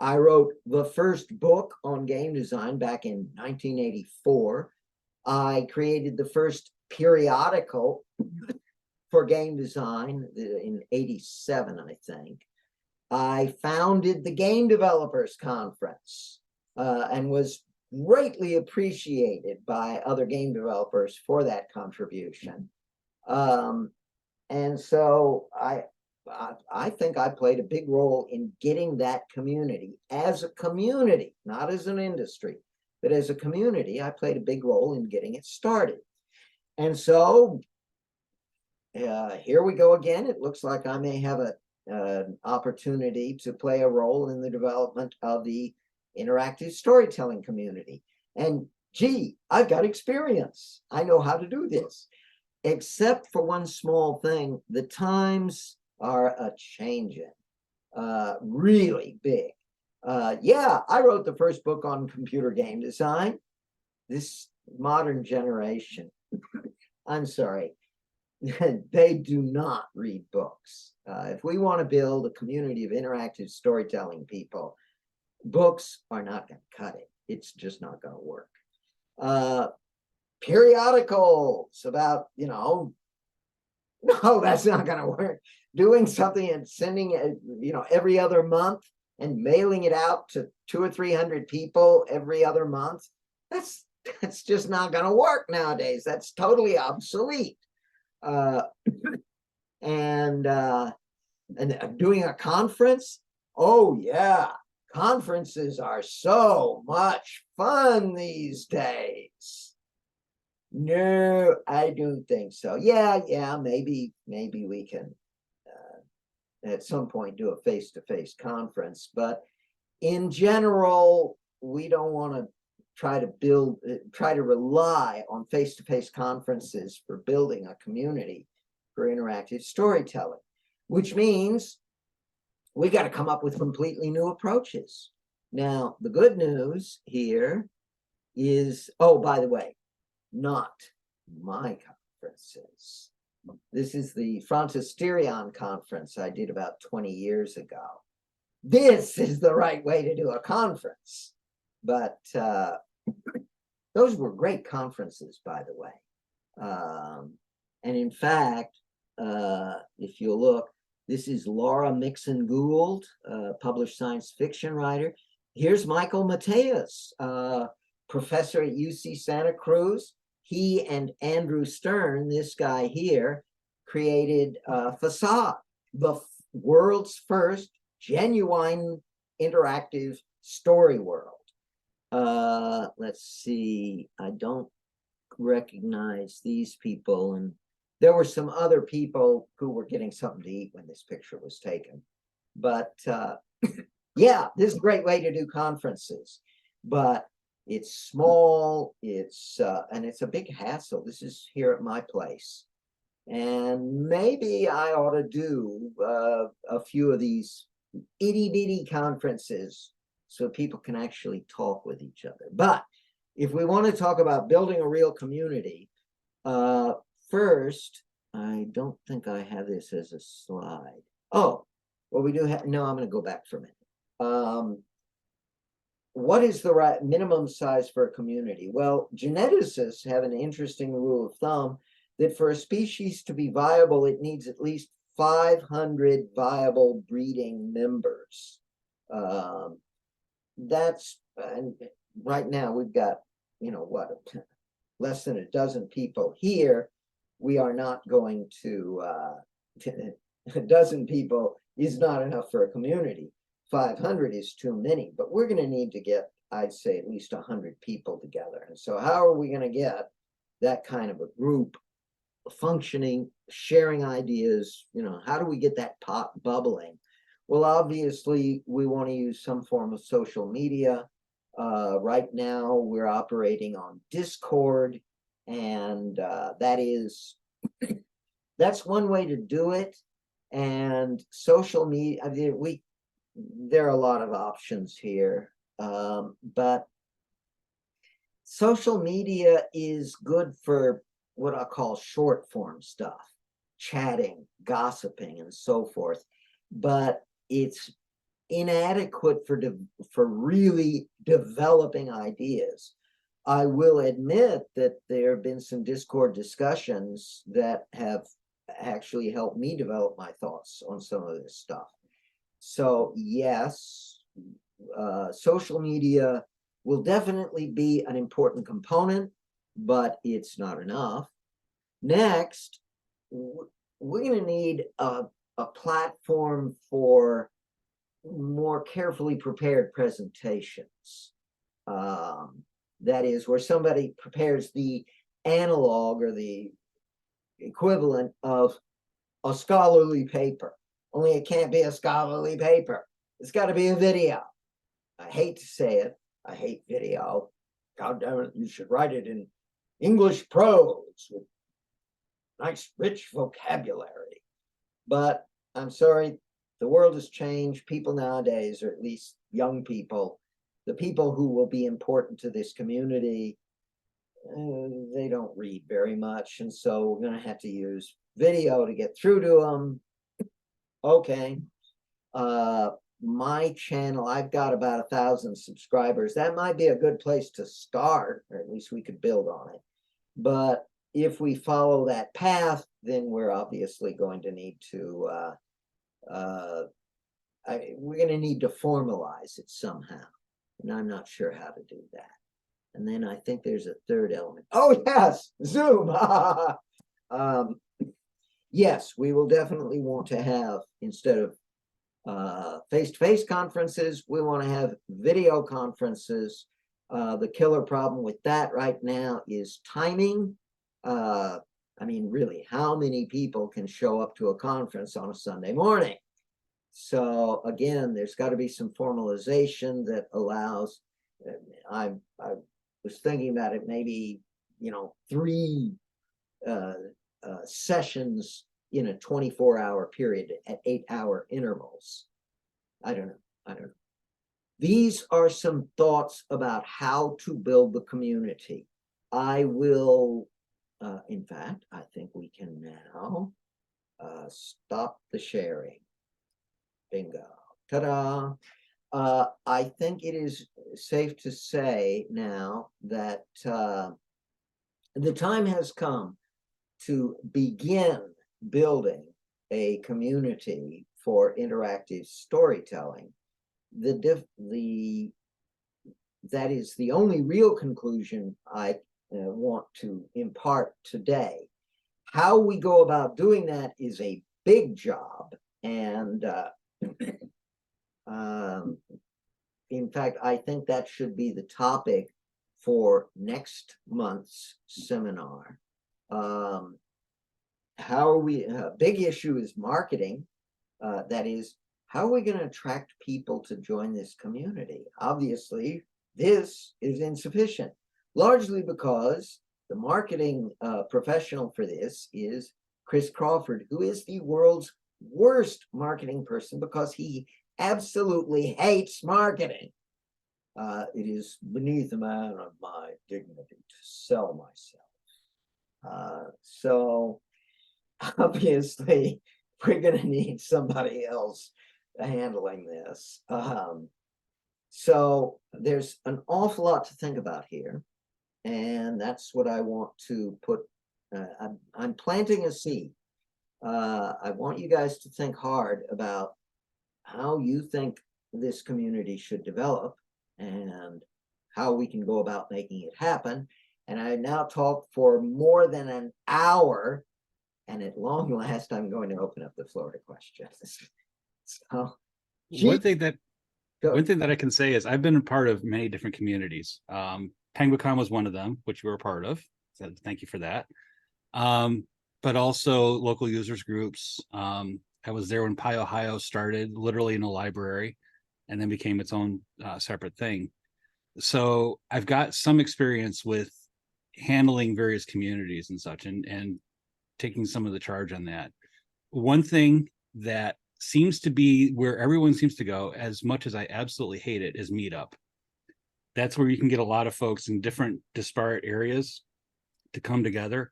I wrote the first book on game design back in 1984. I created the first periodical for game design in 87, I think. I founded the Game Developers Conference and was greatly appreciated by other game developers for that contribution. And so I think I played a big role in getting that community as a community, not as an industry, but as a community. I played a big role in getting it started. And so here we go again. It looks like I may have an opportunity to play a role in the development of the interactive storytelling community. And gee, I've got experience. I know how to do this, except for one small thing. The times are a changing, really big. Yeah, I wrote the first book on computer game design. This modern generation, I'm sorry, they do not read books. If we want to build a community of interactive storytelling people, books are not going to cut it. It's just not going to work. Periodicals about, no, that's not going to work. Doing something and sending it, every other month and mailing it out to 200 or 300 people every other month. That's just not going to work nowadays. That's totally obsolete. And doing a conference. Oh yeah, conferences are so much fun these days. No, I don't think so. Yeah, maybe we can at some point do a face-to-face conference, but in general, we don't want to try to rely on face-to-face conferences for building a community for interactive storytelling, which means we got to come up with completely new approaches. Now, the good news here is, oh, by the way, not my conferences. This is the Frontisterion conference I did about 20 years ago. This is the right way to do a conference. But those were great conferences, by the way. And in fact, if you look, this is Laura Mixon Gould, published science fiction writer. Here's Michael Mateus, professor at UC Santa Cruz. He and Andrew Stern, this guy here, created Facade, the world's first genuine interactive story world. Let's see, I don't recognize these people, and there were some other people who were getting something to eat when this picture was taken. But yeah, this is a great way to do conferences, but it's small, and it's a big hassle. This is here at my place. And maybe I ought to do a few of these itty bitty conferences so people can actually talk with each other. But if we want to talk about building a real community, first, I don't think I have this as a slide. Oh, well, we do have, no, I'm going to go back for a minute. What is the right minimum size for a community? Well, geneticists have an interesting rule of thumb that for a species to be viable, it needs at least 500 viable breeding members. That's, and right now we've got, you know, what, less than a dozen people here. We are not going to, a dozen people is not enough for a community. 500 is too many, but we're going to need to get, I'd say, at least 100 people together. And so how are we going to get that kind of a group functioning, sharing ideas? You know, how do we get that pot bubbling? Well, obviously, we want to use some form of social media. Right now, we're operating on Discord, and that's one way to do it. And social media, I mean, there are a lot of options here, but social media is good for what I call short form stuff, chatting, gossiping, and so forth. But it's inadequate for really developing ideas. I will admit that there have been some Discord discussions that have actually helped me develop my thoughts on some of this stuff. So yes, social media will definitely be an important component, but it's not enough. Next, we're going to need a platform for more carefully prepared presentations. That is, where somebody prepares the analog or the equivalent of a scholarly paper. Only it can't be a scholarly paper. It's got to be a video. I hate to say it. I hate video. God damn it, you should write it in English prose with nice, rich vocabulary. But I'm sorry, the world has changed. People nowadays, or at least young people, the people who will be important to this community, they don't read very much. And so we're going to have to use video to get through to them. Okay. My channel, I've got about 1,000 subscribers. That might be a good place to start, or at least we could build on it. But if we follow that path, then we're obviously going to need to, we're going to need to formalize it somehow. And I'm not sure how to do that. And then I think there's a third element. Oh, yes, Zoom. Yes, we will definitely want to have, instead of face-to-face conferences, we want to have video conferences. The killer problem with that right now is timing. I mean, really, how many people can show up to a conference on a Sunday morning? So again, there's got to be some formalization that allows, I was thinking about it, maybe, you know, 3 sessions in a 24-hour period at 8-hour intervals. I don't know. These are some thoughts about how to build the community. I will, in fact, I think we can now stop the sharing. Bingo. Ta-da. I think it is safe to say now that the time has come to begin building a community for interactive storytelling. That is the only real conclusion I want to impart today. How we go about doing that is a big job, and in fact, I think that should be the topic for next month's seminar. How are we, big issue is marketing. That is, how are we going to attract people to join this community? Obviously, this is insufficient, largely because the marketing professional for this is Chris Crawford, who is the world's worst marketing person because he absolutely hates marketing. It is beneath a man of my dignity to sell myself. So obviously, we're going to need somebody else handling this. So there's an awful lot to think about here. And that's what I want to put. I'm planting a seed. I want you guys to think hard about how you think this community should develop and how we can go about making it happen. And I now talked for more than an hour, and at long last, I'm going to open up the floor to questions. So, One thing that go. one thing that I can say is I've been a part of many different communities. Penguicon was one of them, which you were a part of. So thank you for that. But also local users groups. I was there when Pi Ohio started, literally in a library, and then became its own separate thing. So I've got some experience with handling various communities and such, and taking some of the charge on that. One thing that seems to be where everyone seems to go, as much as I absolutely hate it, is Meetup. That's where you can get a lot of folks in different disparate areas to come together.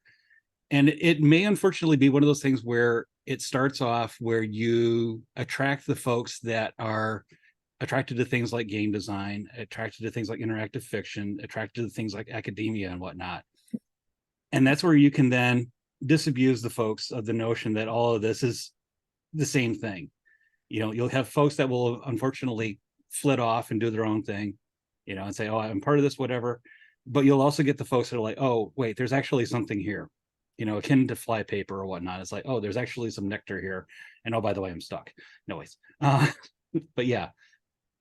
And it may unfortunately be one of those things where it starts off where you attract the folks that are attracted to things like game design, attracted to things like interactive fiction, attracted to things like academia and whatnot. And that's where you can then disabuse the folks of the notion that all of this is the same thing. You know, you'll have folks that will unfortunately flit off and do their own thing, you know, and say, oh, I'm part of this, whatever. But you'll also get the folks that are like, oh, wait, there's actually something here, you know, akin to fly paper or whatnot. It's like, oh, there's actually some nectar here. And oh, by the way, I'm stuck. No ways. But yeah,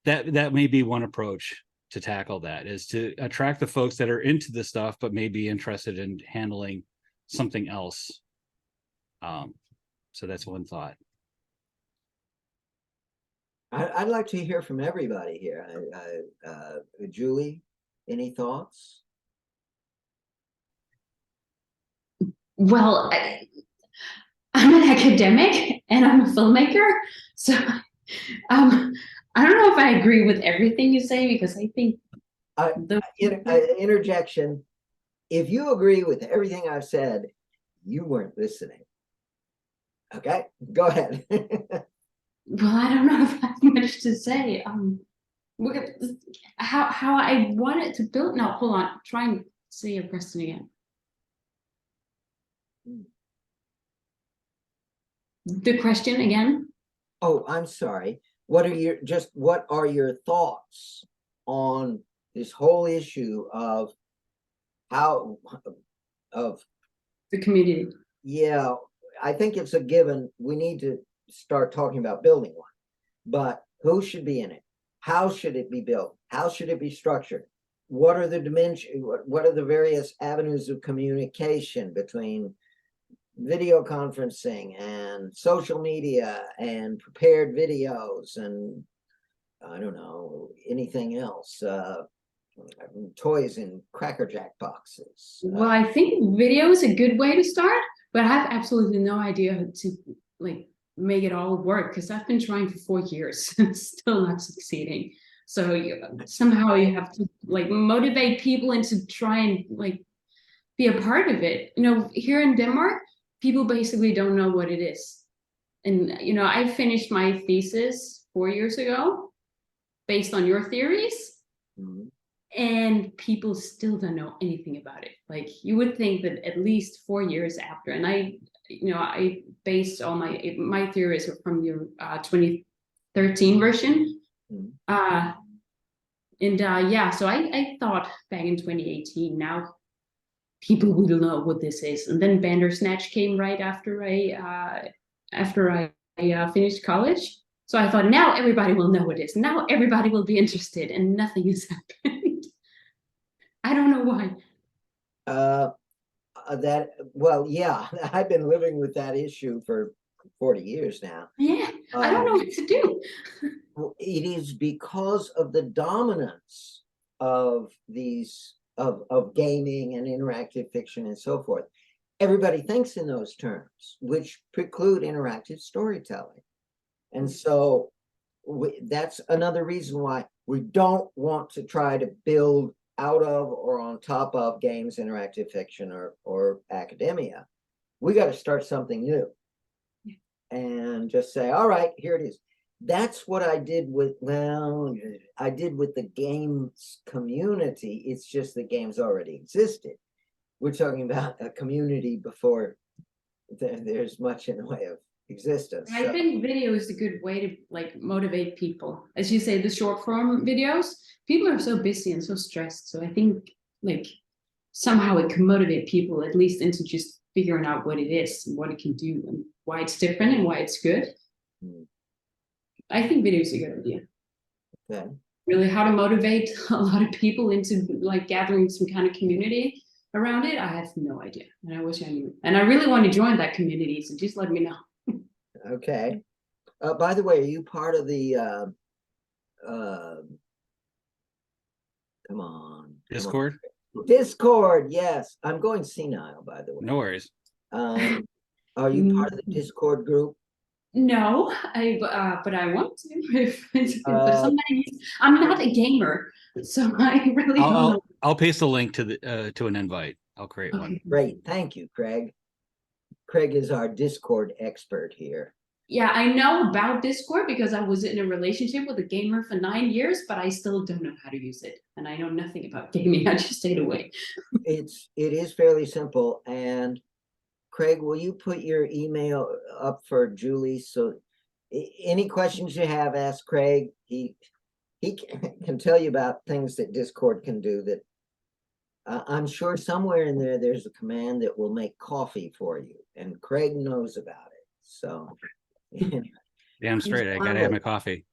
that may be one approach to tackle that, is to attract the folks that are into this stuff, but may be interested in handling something else. So that's one thought. I'd like to hear from everybody here. Julie, any thoughts? Well, I'm an academic and I'm a filmmaker, so I don't know if I agree with everything you say, because I think interjection. If you agree with everything I've said, you weren't listening. Okay, go ahead. well, I don't know if I have much to say. How I wanted to build. No, hold on. Try and say your question again. The question again? Oh, I'm sorry. What are your thoughts on this whole issue of how of The community. yeah, I think it's a given. We need to start talking about building one, but who should be in it? How should it be built? How should it be structured? What are the dimensions? What are the various avenues of communication between video conferencing and social media and prepared videos and I don't know, anything else, toys in Cracker Jack boxes. Well, I think video is a good way to start, but I have absolutely no idea how to like make it all work, because I've been trying for 4 years and still not succeeding. So somehow you have to like motivate people into try and like be a part of it. You know, here in Denmark, people basically don't know what it is. And, you know, I finished my thesis 4 years ago based on your theories. Mhm. And people still don't know anything about it. Like you would think that at least 4 years after, and I based all my theories from your 2013 version. Mhm. Yeah, so I thought back in 2018, now people will know what this is. And then Bandersnatch came right after I finished college. So I thought, now everybody will know what it is. Now everybody will be interested, and nothing has happened. I don't know why. Well, yeah, I've been living with that issue for for 40 years now. Yeah, I don't know what to do. Well, it is because of the dominance of these of gaming and interactive fiction and so forth. Everybody thinks in those terms, which preclude interactive storytelling. And so that's another reason why we don't want to try to build out of or on top of games, interactive fiction, or academia. We got to start something new and just say, all right, here it is. That's what I did with, well, I did with the games community. It's just the games already existed. We're talking about a community before there's much in the way of existence. I think video is a good way to like motivate people. As you say, the short form videos, people are so busy and so stressed. So I think like somehow it can motivate people at least into just figuring out what it is and what it can do and why it's different and why it's good. I think video is a good idea. Okay. Really, how to motivate a lot of people into like gathering some kind of community around it, I have no idea. And I wish I knew. And I really want to join that community, so just let me know. Okay. By the way, are you part of the come on. Discord? Discord, yes. I'm going senile, by the way. No worries. Are you part of the Discord group? No, but I want to. But somebody, I'm not a gamer, so I really don't know. I'll paste a link to the to an invite. I'll create one. Great, thank you, Craig. Craig is our Discord expert here. Yeah, I know about Discord because I was in a relationship with a gamer for 9 years, but I still don't know how to use it. And I know nothing about gaming. I just stayed away. It is fairly simple. And Craig, will you put your email up for Julie? So any questions you have, ask Craig. He can tell you about things that Discord can do that I'm sure somewhere in there, there's a command that will make coffee for you. And Craig knows about it. So Damn straight, I gotta have my coffee.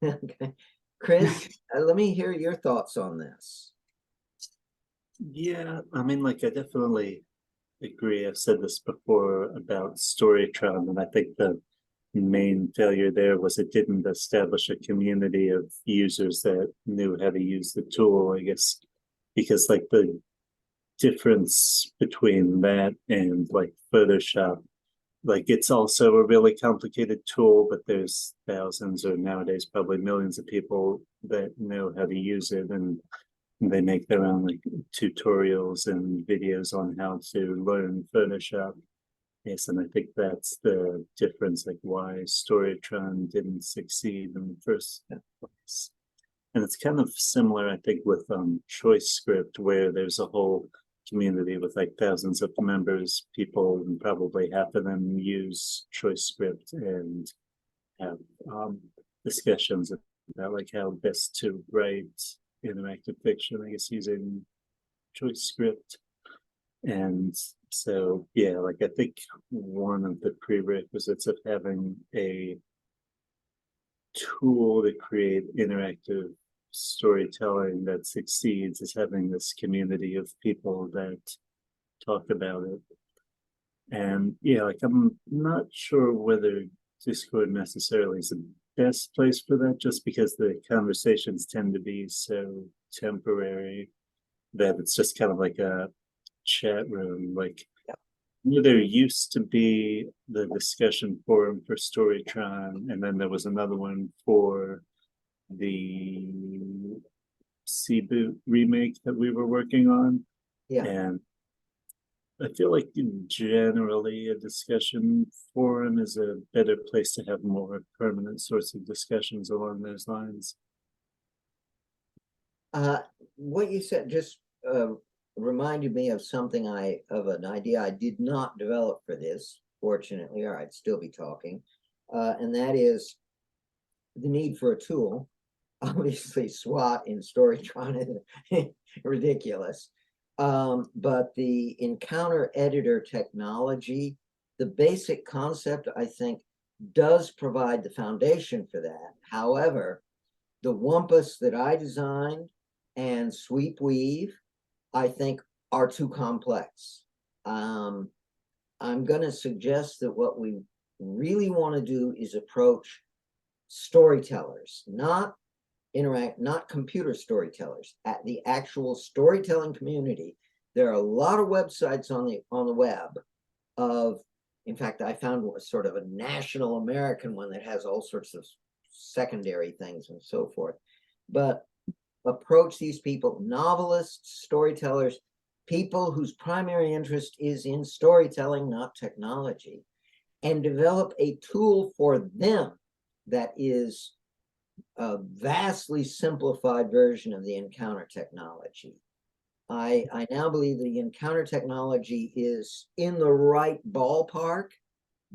Okay. Chris, let me hear your thoughts on this. Yeah, I mean, like, I definitely agree. I've said this before about Storytron, and I think the main failure there was it didn't establish a community of users that knew how to use the tool, I guess, because like the difference between that and like Photoshop, like it's also a really complicated tool, but there's thousands or nowadays probably millions of people that know how to use it, and they make their own like tutorials and videos on how to learn Photoshop. Yes, and I think that's the difference, like why Storytron didn't succeed in the first place. And it's kind of similar, I think, with Choice Script, where there's a whole community with like thousands of members, people, and probably half of them use Choice Script and have discussions about like how best to write interactive fiction, I guess, using Choice Script. And so, yeah, like I think one of the prerequisites of having a tool to create interactive storytelling that succeeds is having this community of people that talk about it. And yeah, like I'm not sure whether Discord necessarily is the best place for that, just because the conversations tend to be so temporary that it's just kind of like a chat room. Like there used to be the discussion forum for Storytron, and then there was another one for the Seaboot remake that we were working on. Yeah. And I feel like generally a discussion forum is a better place to have more permanent sorts of discussions along those lines. What you said just reminded me of something of an idea I did not develop for this, fortunately, or I'd still be talking. And that is the need for a tool. Obviously, SWAT in Storytron is ridiculous. But the encounter editor technology, the basic concept, I think, does provide the foundation for that. However, the Wumpus that I designed and Sweep Weave, I think, are too complex. I'm going to suggest that what we really want to do is approach storytellers, not computer storytellers, at the actual storytelling community. There are a lot of websites on the web of, in fact, I found sort of a national American one that has all sorts of secondary things and so forth. But approach these people, novelists, storytellers, people whose primary interest is in storytelling, not technology, and develop a tool for them that is a vastly simplified version of the encounter technology. I now believe the encounter technology is in the right ballpark,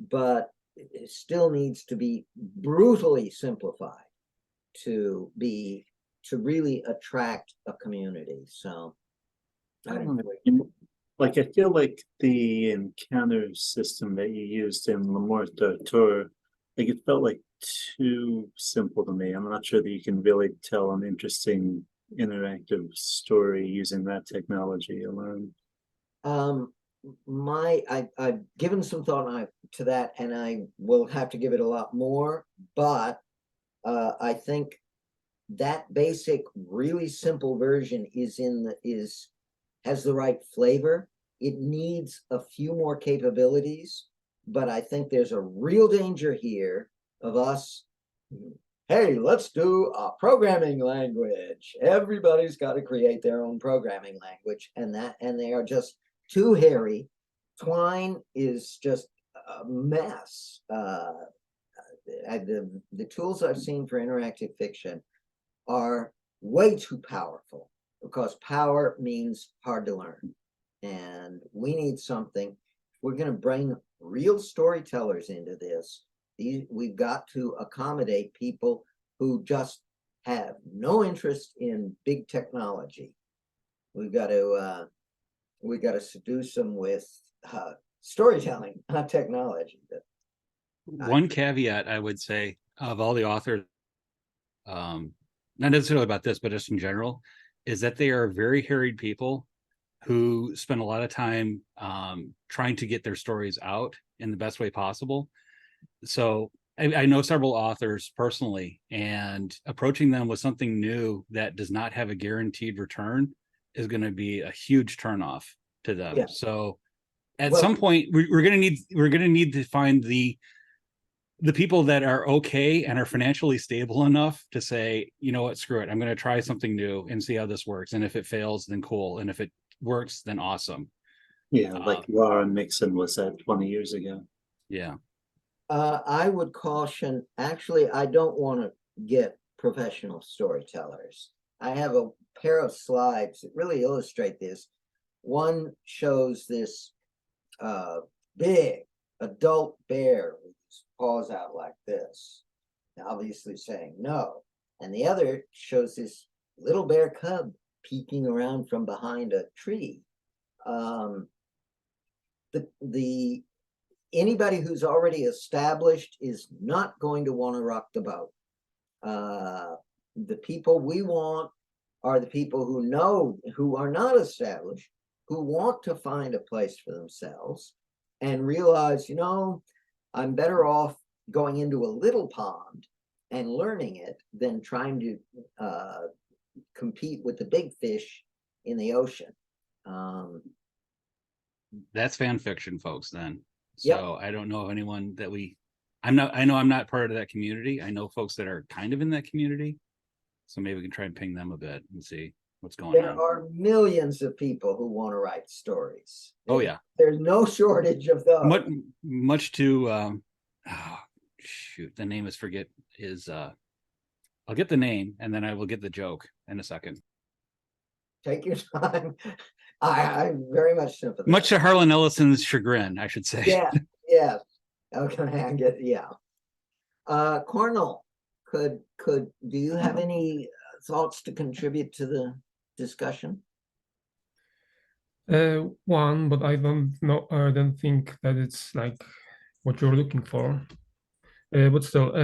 but it still needs to be brutally simplified to really attract a community. So I don't know. Like, I feel like the encounter system that you used in L'Amour d'Arthur, like, it felt like too simple to me. I'm not sure that you can really tell an interesting interactive story using that technology alone. I've given some thought to that, and I will have to give it a lot more, but I think that basic, really simple version has the right flavor. It needs a few more capabilities, but I think there's a real danger here of us, hey, let's do a programming language. Everybody's got to create their own programming language, and they are just too hairy. Twine is just a mess. The tools I've seen for interactive fiction are way too powerful, because power means hard to learn. And we need something. We're going to bring real storytellers into this. We've got to accommodate people who just have no interest in big technology. We've got to seduce them with storytelling, not technology. One caveat I would say of all the authors, not necessarily about this, but just in general, is that they are very harried people who spend a lot of time trying to get their stories out in the best way possible. So I know several authors personally, and approaching them with something new that does not have a guaranteed return is going to be a huge turnoff to them. Yeah. So at some point, we're going to need to find the people that are okay and are financially stable enough to say, you know what, screw it, I'm going to try something new and see how this works. And if it fails, then cool. And if it works, then awesome. Yeah, like Laura Nixon was at 20 years ago. Yeah. I would caution, actually, I don't want to get professional storytellers. I have a pair of slides that really illustrate this. One shows this big adult bear with his paws out like this, obviously saying no. And the other shows this little bear cub peeking around from behind a tree. Anybody who's already established is not going to want to rock the boat. The people we want are the people who are not established, who want to find a place for themselves and realize, I'm better off going into a little pond and learning it than trying to compete with the big fish in the ocean. That's fan fiction, folks, then. So yep. I don't know of anyone that I know I'm not part of that community. I know folks that are kind of in that community. So maybe we can try and ping them a bit and see what's going on. There are millions of people who want to write stories. Oh yeah. There's no shortage of those. Much to the name I'll get the name and then I will get the joke in a second. Take your time. I very much sympathize. Much to Harlan Ellison's chagrin, I should say. Yeah. Okay, I get, yeah. Cornell, do you have any thoughts to contribute to the discussion? One, but I don't know. I don't think that it's like what you're looking for. But still,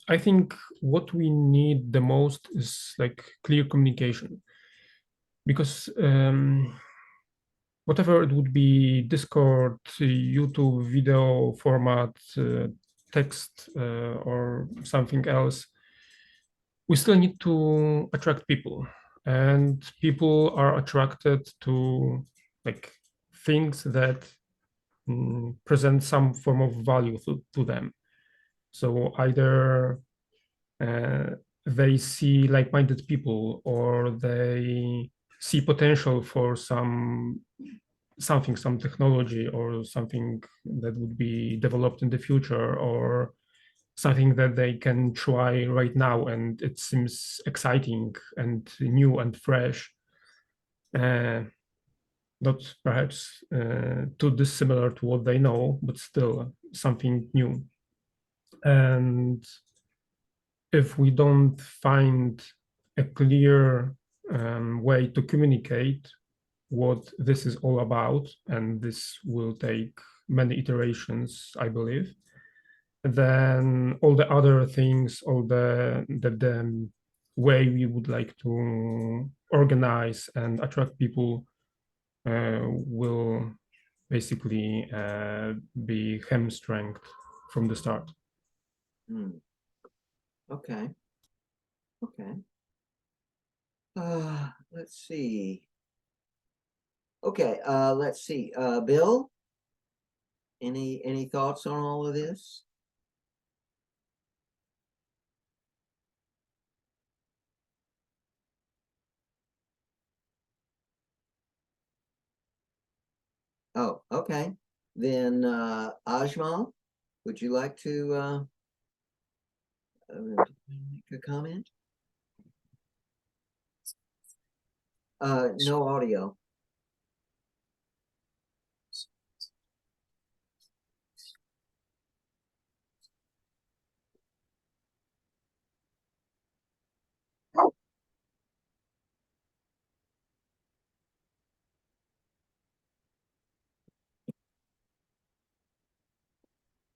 I think what we need the most is like clear communication, because whatever it would be, Discord, YouTube video format, text, or something else, we still need to attract people, and people are attracted to like things that present some form of value to them. So either they see like-minded people, or they see potential for some technology or something that would be developed in the future, or something that they can try right now and it seems exciting and new and fresh, not perhaps too dissimilar to what they know, but still something new. And if we don't find a clear way to communicate what this is all about, and this will take many iterations, I believe, then all the other things, all the way we would like to organize and attract people will basically be hamstringed from the start. Hmm. Okay. Okay. Let's see. Okay, let's see. Bill, any thoughts on all of this? Oh, okay. Then Ajmal, would you like to make a comment? No audio.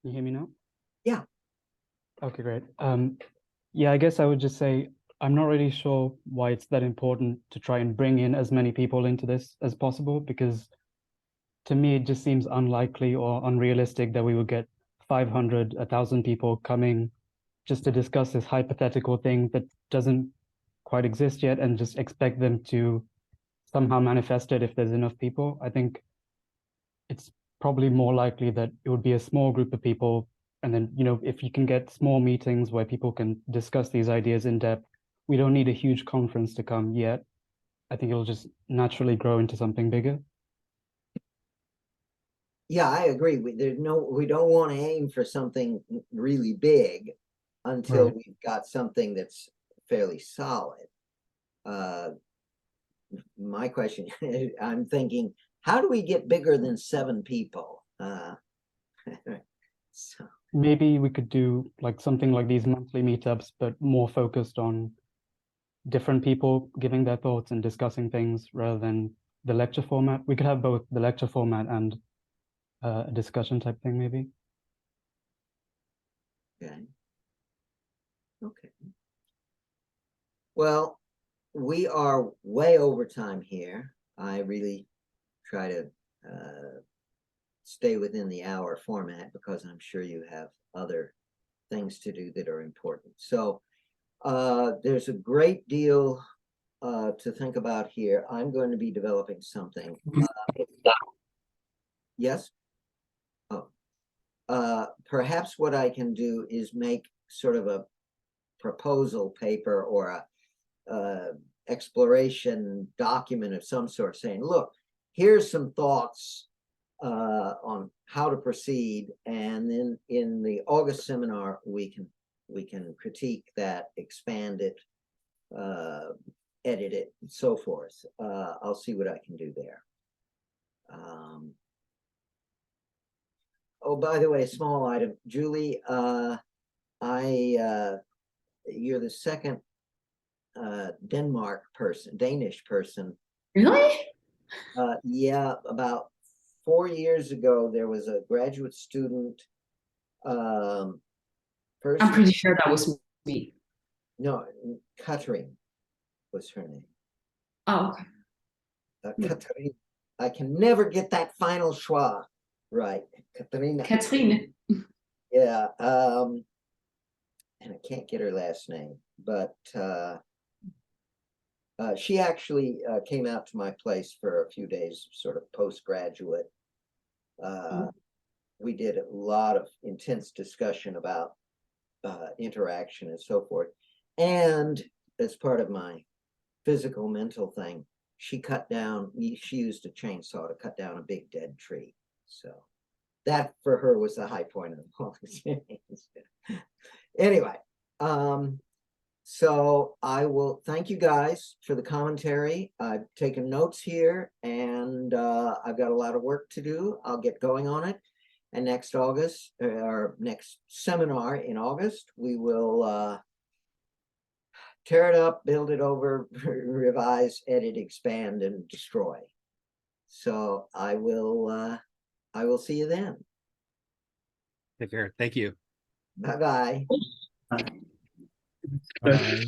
Can you hear me now? Yeah. Okay, great. Yeah, I guess I would just say I'm not really sure why it's that important to try and bring in as many people into this as possible, because to me it just seems unlikely or unrealistic that we would get 500, 1,000 people coming just to discuss this hypothetical thing that doesn't quite exist yet and just expect them to somehow manifest it if there's enough people. I think it's probably more likely that it would be a small group of people. And then, if you can get small meetings where people can discuss these ideas in depth, we don't need a huge conference to come yet. I think it'll just naturally grow into something bigger. Yeah, I agree. We don't want to aim for something really big until Right. we've got something that's fairly solid. My question, I'm thinking, how do we get bigger than 7 people? So, Maybe we could do like something like these monthly meetups, but more focused on different people giving their thoughts and discussing things rather than the lecture format. We could have both the lecture format and a discussion type thing, maybe. okay. Okay. Well, we are way over time here. I really try to stay within the hour format because I'm sure you have other things to do that are important. So there's a great deal to think about here. I'm going to be developing something. Yes? Oh. Perhaps what I can do is make sort of a proposal paper or a exploration document of some sort saying, look, here's some thoughts on how to proceed, and then in the August seminar we can critique that, expand it, edit it, and so forth. I'll see what I can do there. Oh, by the way, small item, Julie, you're the second Danish person. Really? Yeah, about 4 years ago, there was a graduate student. I'm pretty sure that was me. No, Katrin was her name. Oh, okay. Katrin I can never get that final schwa right. Katrina. Katrine. Yeah, and I can't get her last name, but she actually came out to my place for a few days, sort of postgraduate. We did a lot of intense discussion about interaction and so forth. And as part of my physical mental thing, she used a chainsaw to cut down a big dead tree. So that for her was the high point of the whole experience. Anyway, so I will thank you guys for the commentary. I've taken notes here, and I've got a lot of work to do. I'll get going on it. And next August, our next seminar in August, we will tear it up, build it over, revise, edit, expand, and destroy. So I will see you then. Take care. Thank you. Bye-bye. Bye. Bye.